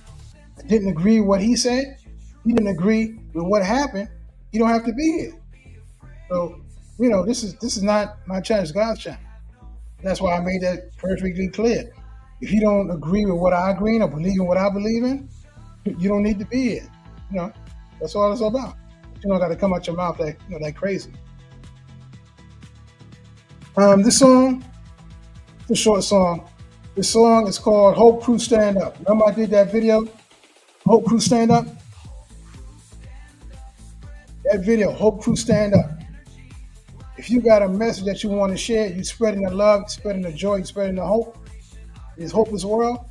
I didn't agree with what he said. He didn't agree with what happened. You don't have to be here. So This is not my channel, it's God's channel. That's why I made that perfectly clear. If you don't agree with what I agree in or believe in what I believe in, you don't need to be here. That's all it's about. You don't got to come out your mouth like crazy. This song, it's a short song. This song is called Hope Crew Stand Up. Remember I did that video, Hope Crew Stand Up? That video, Hope Crew Stand Up. If you got a message that you want to share, you spreading the love, spreading the joy, spreading the hope, this hopeless world.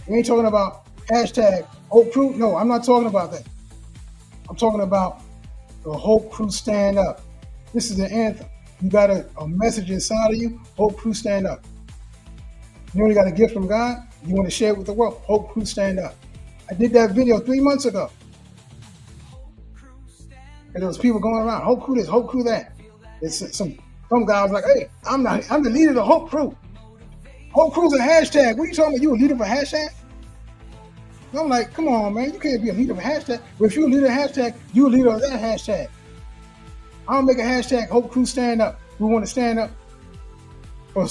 We ain't talking about hashtag Hope Crew. No, I'm not talking about that. I'm talking about the Hope Crew Stand Up. This is the anthem. You got a message inside of you, Hope Crew Stand Up. You only got a gift from God, you want to share it with the world, Hope Crew Stand Up. I did that video 3 months ago. And there was people going around, Hope Crew this, Hope Crew that. It's some guy was like, hey, I'm the leader of the Hope Crew. Hope Crew's a hashtag. What are you talking about? You a leader of a hashtag? And I'm like, come on, man, you can't be a leader of a hashtag. But if you're a leader of a hashtag, you're a leader of that hashtag. I don't make a hashtag Hope Crew Stand Up. We want to stand up for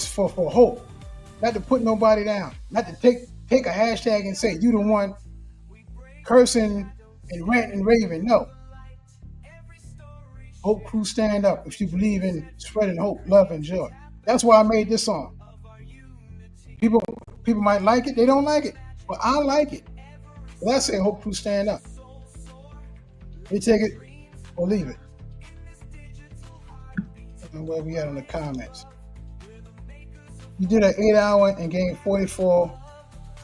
hope. Not to put nobody down. Not to take a hashtag and say you the one cursing and ranting and raving. No. Hope Crew Stand Up if you believe in spreading hope, love, and joy. That's why I made this song. People might like it, they don't like it. But I like it. But I say Hope Crew Stand Up. They take it or leave it. And where we at in the comments. You did an 8-hour and gained 44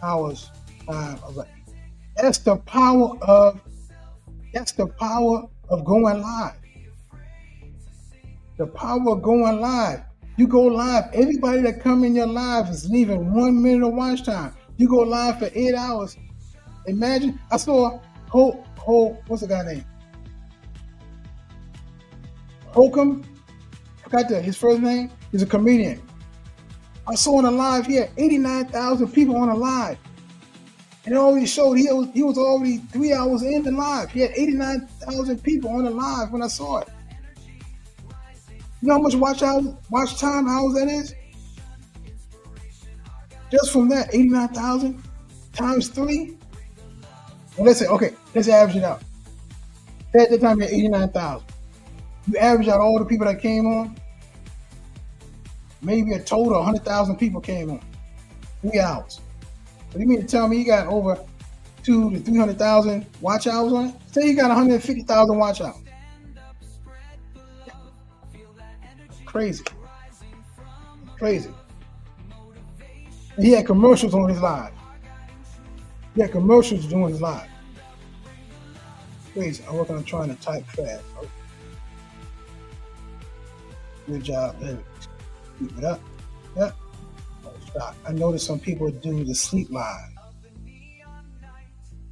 hours time. That's the power of going live. The power of going live. You go live. Everybody that come in your live is leaving 1 minute of watch time. You go live for 8 hours. Imagine, I saw what's the guy name? Holcomb. Forgot his first name. He's a comedian. I saw on a live here, 89,000 people on a live. And it already showed he was already 3 hours in the live. He had 89,000 people on the live when I saw it. You know how much watch time hours that is? Just from that, 89,000 times 3. Well, let's say, okay, let's average it out. At that time, you had 89,000. You average out all the people that came on, maybe a total of 100,000 people came on. 3 hours. So you mean to tell me you got over 200,000 to 300,000 watch hours on it? Say you got 150,000 watch hours. Crazy. And he had commercials on his live. He had commercials doing his live. Crazy. I'm working on trying to type fast. Good job. Keep it up. Yep. Stop. I noticed some people do the sleep live.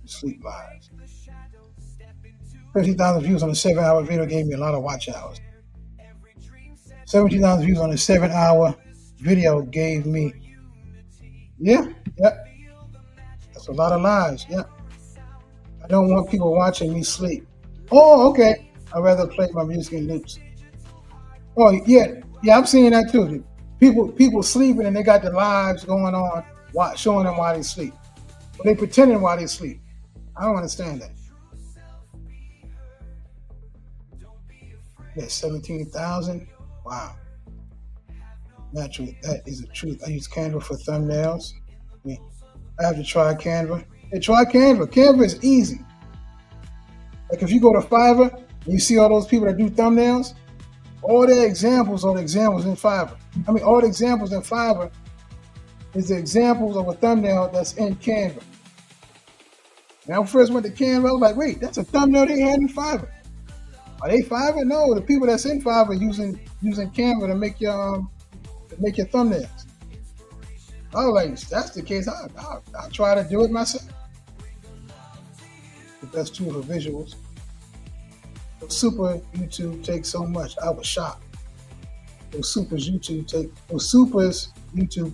Sleep lives. 50,000 views on a 7-hour video gave me a lot of watch hours. 17,000 views on a 7-hour video gave me. Yep. That's a lot of lives. Yep. I don't want people watching me sleep. Oh, okay. I'd rather play my music in loops. Oh, yeah, I'm seeing that too. People sleeping and they got the lives going on, showing them why they sleep. But they pretending while they sleep. I don't understand that. Yeah, 17,000. Wow. Naturally, that is the truth. I use Canva for thumbnails. I have to try Canva. Hey, try Canva. Canva is easy. Like if you go to Fiverr and you see all those people that do thumbnails, all their examples are the examples in Fiverr. I mean, all the examples in Fiverr is the examples of a thumbnail that's in Canva. When I first went to Canva, I was like, wait, that's a thumbnail they had in Fiverr. Are they Fiverr? No, the people that's in Fiverr using Canva to make your thumbnails. I was like, if that's the case, I'll try to do it myself. The best tool for visuals. Super YouTube takes so much. I was shocked. Supers YouTube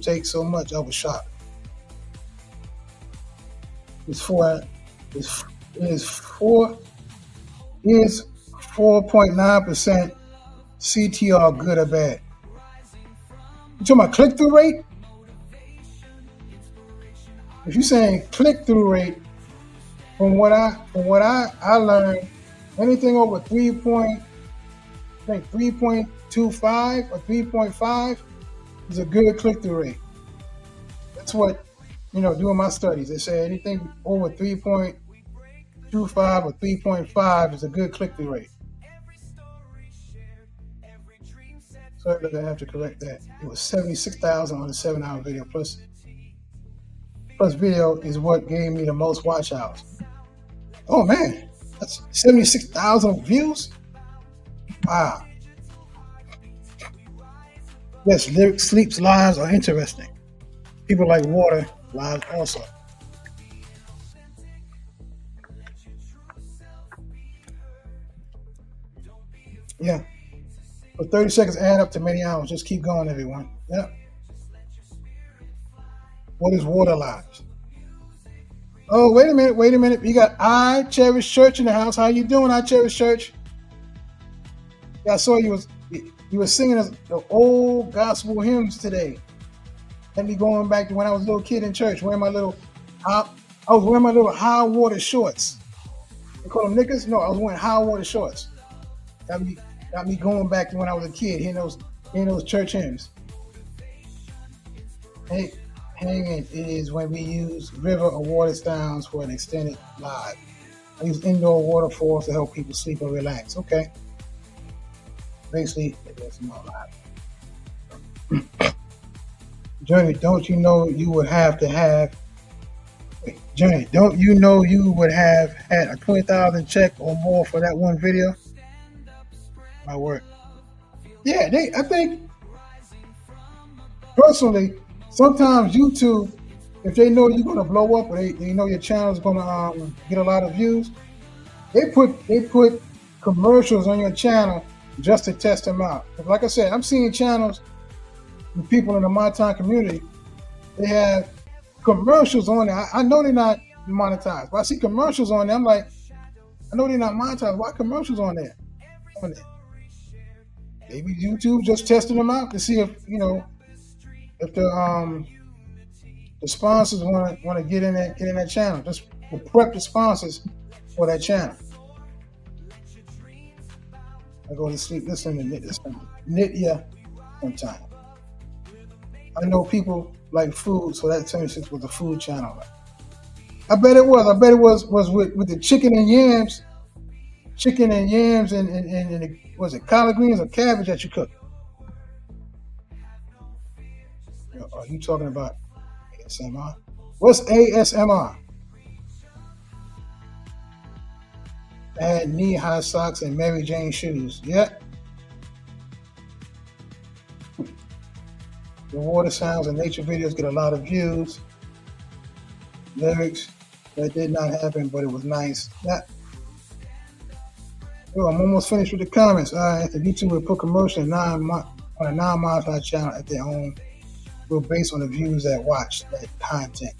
take so much. I was shocked. It's 4.9% CTR good or bad? You talking about click-through rate? If you're saying click-through rate, from what I learned, anything over 3.25 or 3.5 is a good click-through rate. That's what, doing my studies, they say anything over 3.25 or 3.5 is a good click-through rate. So I have to correct that. It was 76,000 on a 7-hour video. Plus video is what gave me the most watch hours. Oh man, that's 76,000 views. Wow. Yes, lyrics, sleeps, lives are interesting. People like water lives also. Yeah. But 30 seconds add up to many hours. Just keep going, everyone. Yeah. What is water lives? Oh, wait a minute. You got I Cherish Church in the house. How you doing, I Cherish Church? Yeah, I saw you were singing the old gospel hymns today. And me going back to when I was a little kid in church, wearing my little I was wearing my little high water shorts. They call them knickers? No, I was wearing high water shorts. Got me going back to when I was a kid, hearing those church hymns. Hey, hanging is when we use river or water sounds for an extended live. I use indoor waterfalls to help people sleep or relax. Okay. Basically, it's more live. Journey, don't you know you would have to have Journey, don't you know you would have had a 20,000 check or more for that one video? My word. Yeah, I think personally, sometimes YouTube, if they know you're gonna blow up or they know your channel is gonna get a lot of views, they put commercials on your channel just to test them out. Like I said, I'm seeing channels and people in the My Time community, they have commercials on there. I know they're not monetized, but I see commercials on there. I'm like, I know they're not monetized. Why commercials on there? Maybe YouTube just testing them out to see if if the sponsors want to get in that channel. Just prep the sponsors for that channel. I go to sleep listening to Nitya sometime. I know people like food, so that 26 was a food channel. I bet it was with the chicken and yams and was it collard greens or cabbage that you cook? Are you talking about ASMR? What's ASMR? I had knee-high socks and Mary Jane shoes. Yeah. The water sounds and nature videos get a lot of views. Lyrics, that did not happen, but it was nice. Yeah. Oh, I'm almost finished with the comments. All right, the YouTuber put commercial on a non-monetized channel at their own, based on the views that watch that content.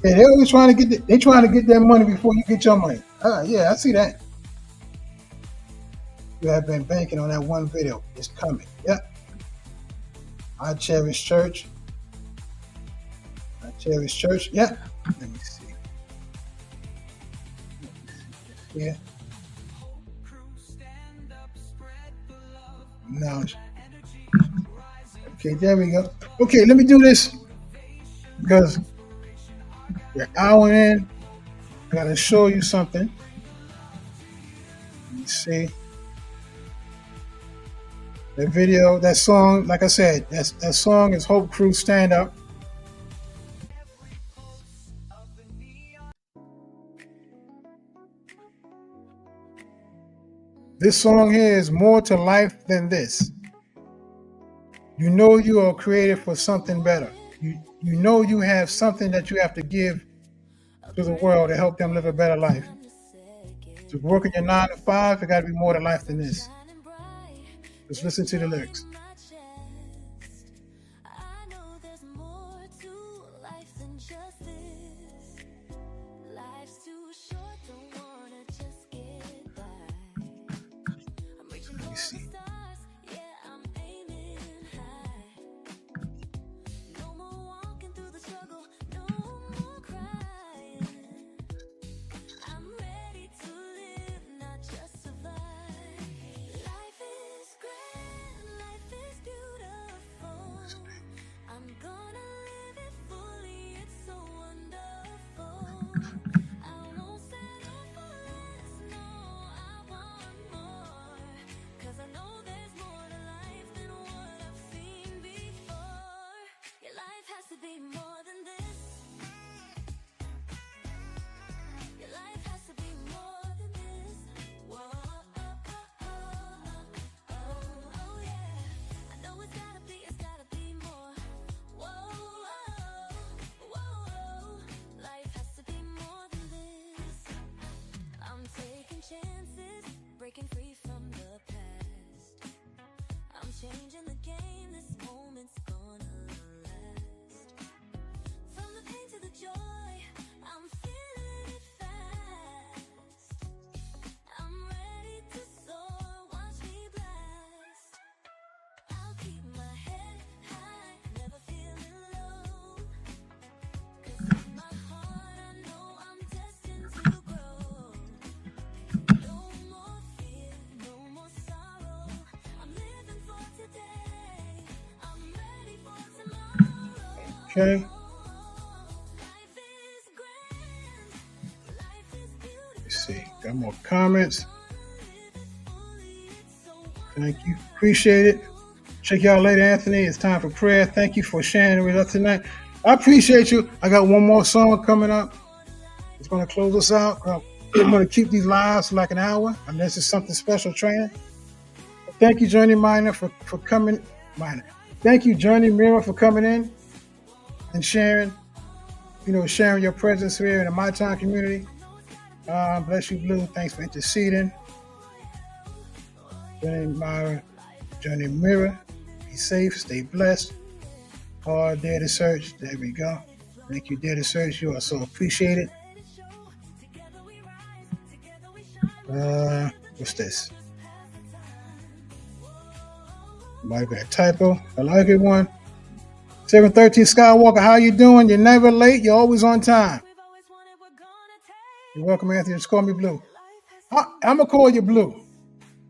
Yeah, they're always trying to get their money before you get your money. Yeah, I see that. You have been banking on that one video. It's coming. Yep. I Cherish Church. Yep. Let me see. Yeah. Now, okay, there we go. Okay, let me do this because we're an hour in. I gotta show you something. Let me see. That video, that song, like I said, that song is Hope Crew Stand Up. This song here is more to life than this. You know you are created for something better. You know you have something that you have to give to the world to help them live a better life. To work in your 9 to 5, it got to be more to life than this. Just listen to the lyrics. Let me see. Okay. Let's see. Got more comments. Thank you. Appreciate it. Check y'all later, Anthony. It's time for prayer. Thank you for sharing with us tonight. I appreciate you. I got one more song coming up. It's going to close us out. I'm going to keep these lives for like an hour, unless it's something special training. Thank you, Journey Miner, for coming. Thank you, Journey Mirror, for coming in and sharing, sharing your presence here in the My Time community. Bless you, Blue. Thanks for interceding. Journey Myra, Journey Mirror. Be safe, stay blessed. Hard Dare to Search. There we go. Thank you, Dare to Search. You are so appreciated. What's this? Might be a typo. Hello, everyone. 713 Skywalker, how you doing? You're never late. You're always on time. You're welcome, Anthony. Just call me Blue. I'm going to call you Blue.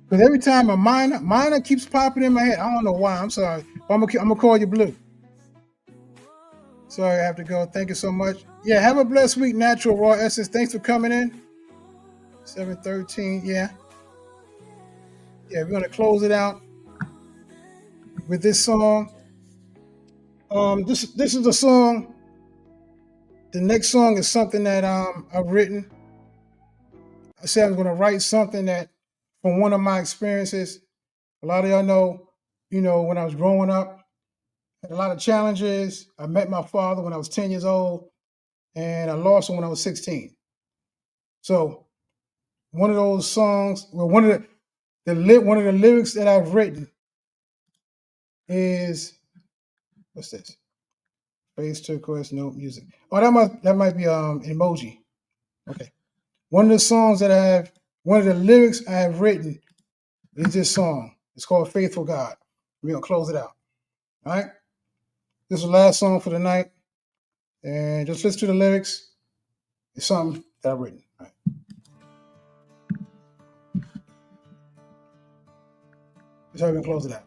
Because every time a minor keeps popping in my head. I don't know why. I'm sorry. But I'm going to call you Blue. Sorry, I have to go. Thank you so much. Yeah, have a blessed week, Natural Raw Essence. Thanks for coming in. 713, yeah. Yeah, we're going to close it out with this song. This is the song. The next song is something that I've written. I said I'm going to write something that from one of my experiences. A lot of y'all know, when I was growing up, I had a lot of challenges. I met my father when I was 10 years old, and I lost him when I was 16. So one of those songs, well, one of the lyrics that I've written is, what's this? Space turquoise, no music. Oh, that might be emoji. Okay. One of the lyrics I have written is this song. It's called Faithful God. We're gonna close it out. All right. This is the last song for the night. And just listen to the lyrics. It's something that I've written. All right. That's how we're gonna close it out.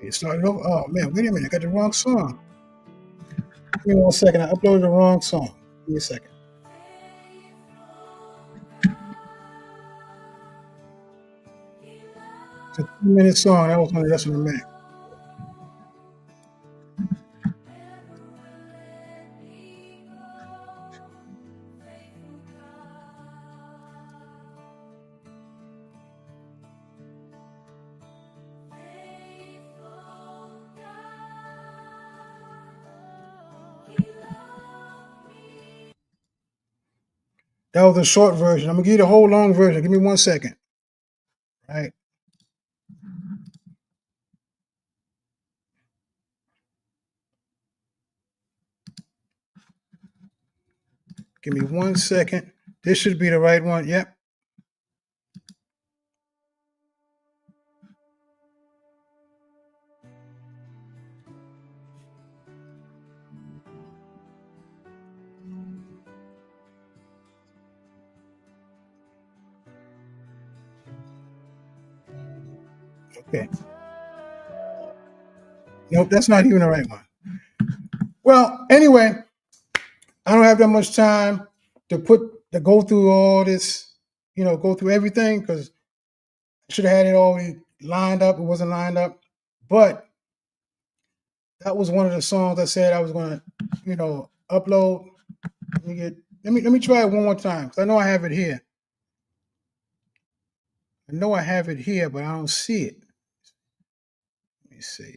It started over. Oh man, wait a minute, I got the wrong song. Give me 1 second. I uploaded the wrong song. Give me a second. It's a 2-minute song. That was only less than a minute. That was a short version. I'm gonna give you the whole long version. Give me 1 second. All right. Give me 1 second. This should be the right one. Yep. Okay. Nope, that's not even the right one. Well, anyway, I don't have that much time to go through all this, go through everything because I should have had it already lined up. It wasn't lined up, but that was one of the songs I said I was going to, upload. Let me try it one more time because I know I have it here. I know I have it here, but I don't see it. Let me see.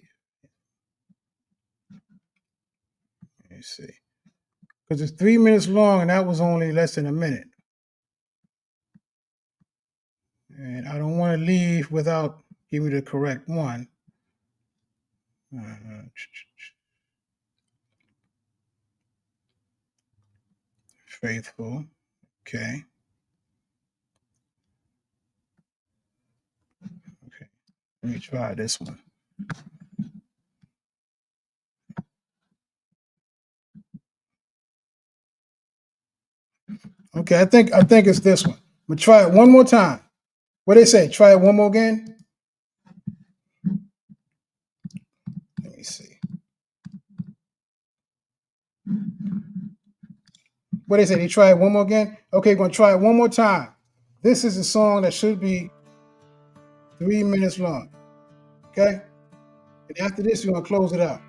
Let me see. Because it's 3 minutes long, and that was only less than a minute. And I don't want to leave without giving the correct one. Faithful. Okay. Okay. Let me try this one. Okay, I think it's this one. I'm gonna try it one more time. What they say? Try it one more again. Let me see. What they say? They try it one more again. Okay, we're gonna try it one more time. This is a song that should be 3 minutes long. Okay, and after this, we're gonna close it out.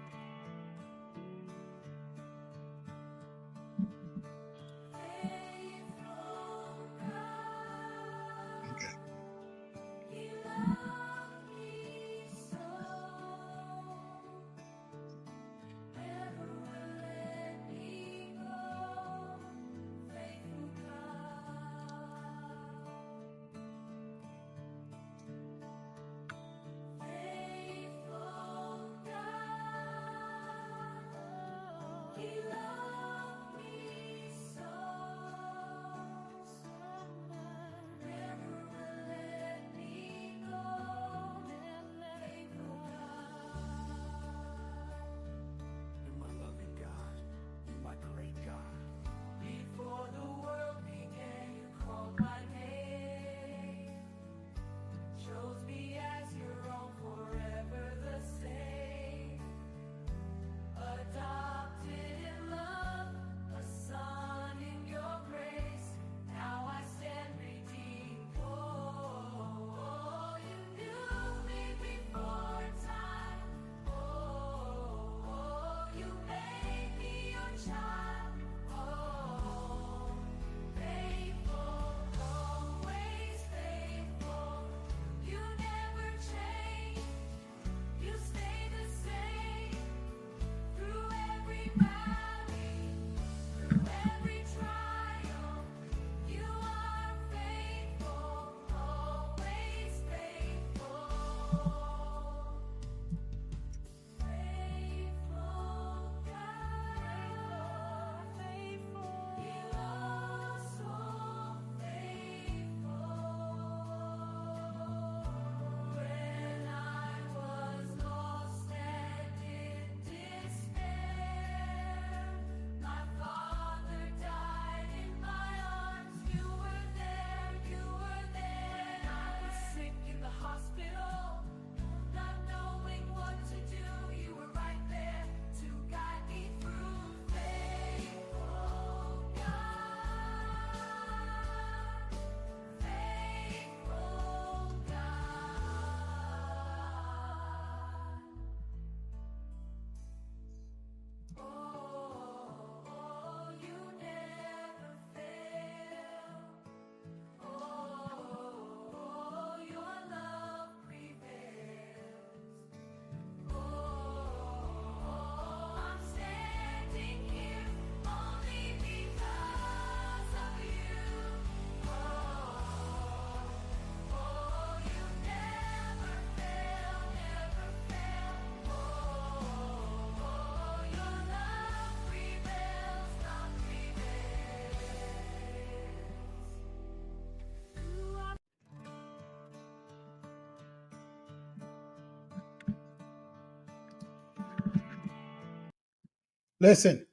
Listen,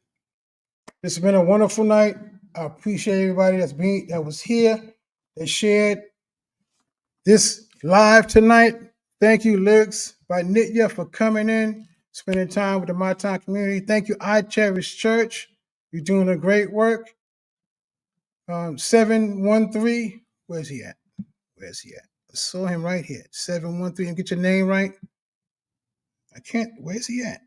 this has been a wonderful night. I appreciate everybody that was here, that shared this live tonight. Thank you, Lyrics by Nitya, for coming in, spending time with the My Time community. Thank you, I Cherish Church. You're doing a great work. 713, where's he at? Where's he at? I saw him right here. 713, and get your name right. I can't, where's he at?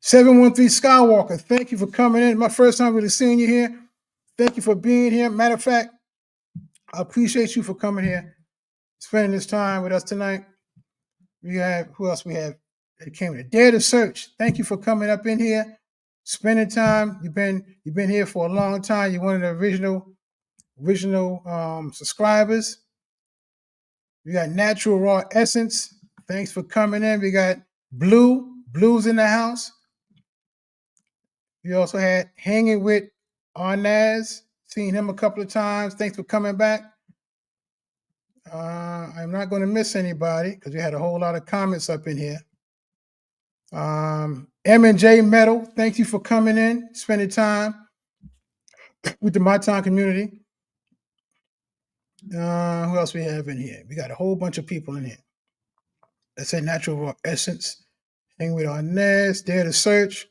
713 Skywalker, thank you for coming in. My first time really seeing you here. Thank you for being here. Matter of fact, I appreciate you for coming here, spending this time with us tonight. We have, who else we have? It came to Dare to Search. Thank you for coming up in here, spending time. You've been here for a long time. You're one of the original subscribers. We got Natural Raw Essence. Thanks for coming in. We got Blue's in the house. We also had Hanging with Arnaz. Seen him a couple of times. Thanks for coming back. I'm not going to miss anybody because we had a whole lot of comments up in here. M&J Metal, thank you for coming in, spending time with the My Time community. Who else we have in here? We got a whole bunch of people in here. Let's say Natural Raw Essence. Hang with Arnaz, Dare to Search.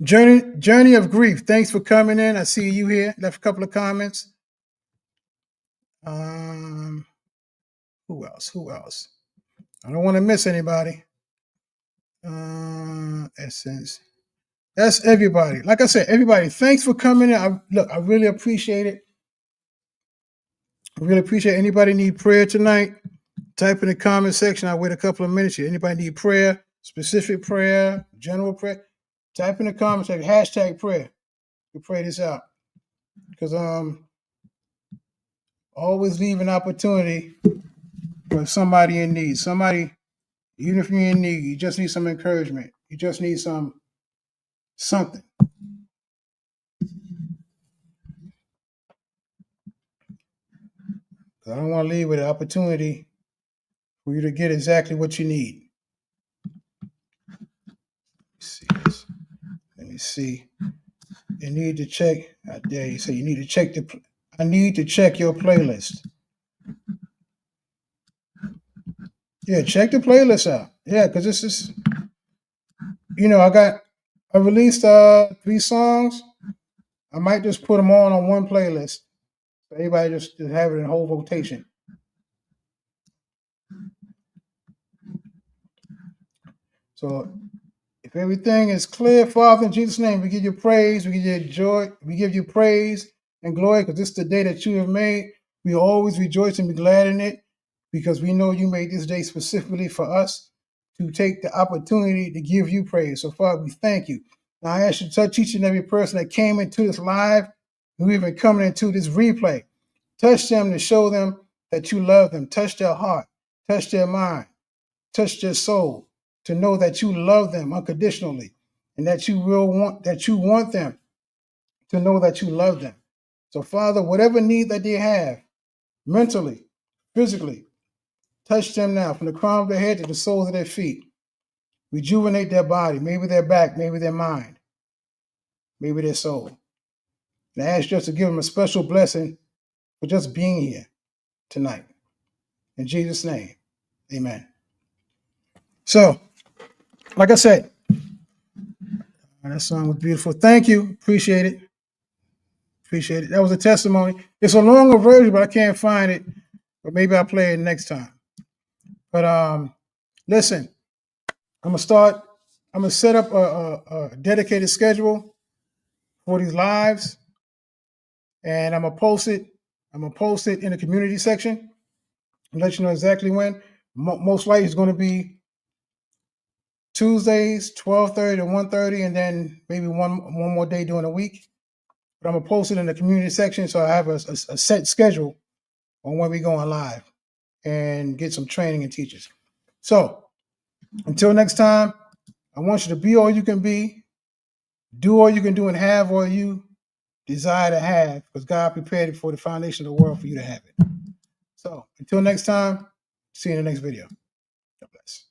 Journey of Grief, thanks for coming in. I see you here. Left a couple of comments. Who else? I don't want to miss anybody. Essence. That's everybody. Like I said, everybody, thanks for coming in. I really appreciate it. I really appreciate it. Anybody need prayer tonight? Type in the comment section. I'll wait a couple of minutes here. Anybody need prayer? Specific prayer? General prayer? Type in the comment section. Hashtag prayer. We pray this out. Because always leave an opportunity for somebody in need. Somebody, even if you're in need, you just need some encouragement. You just need something. I don't want to leave with an opportunity for you to get exactly what you need. Let me see. You need to check. I dare you say you need to check I need to check your playlist. Yeah, check the playlist out. Yeah, because this is, I released 3 songs. I might just put them all on one playlist. So everybody just have it in whole rotation. So if everything is clear, Father, in Jesus' name, we give you praise, we give you joy, we give you praise and glory, because this is the day that you have made. We always rejoice and be glad in it, because we know you made this day specifically for us to take the opportunity to give you praise. So, Father, we thank you. Now, I ask you to touch each and every person that came into this live, who even coming into this replay. Touch them to show them that you love them. Touch their heart. Touch their mind. Touch their soul, to know that you love them unconditionally, and that you want them to know that you love them. So, Father, whatever need that they have, mentally, physically, touch them now from the crown of their head to the soles of their feet. Rejuvenate their body, maybe their back, maybe their mind, maybe their soul. And I ask just to give them a special blessing for just being here tonight. In Jesus' name, amen. So, like I said, that song was beautiful. Thank you. Appreciate it. That was a testimony. It's a longer version, but I can't find it. But maybe I'll play it next time. But listen, I'm gonna set up a dedicated schedule for these lives, and I'm gonna post it. in the community section and let you know exactly when. Most likely it's going to be Tuesdays, 12:30 to 1:30, and then maybe one more day during the week. But I'm gonna post it in the community section, so I have a set schedule on when we go on live and get some training and teachers. So until next time, I want you to be all you can be, do all you can do, and have all you desire to have, because God prepared it for the foundation of the world for you to have it. So until next time, see you in the next video. God bless.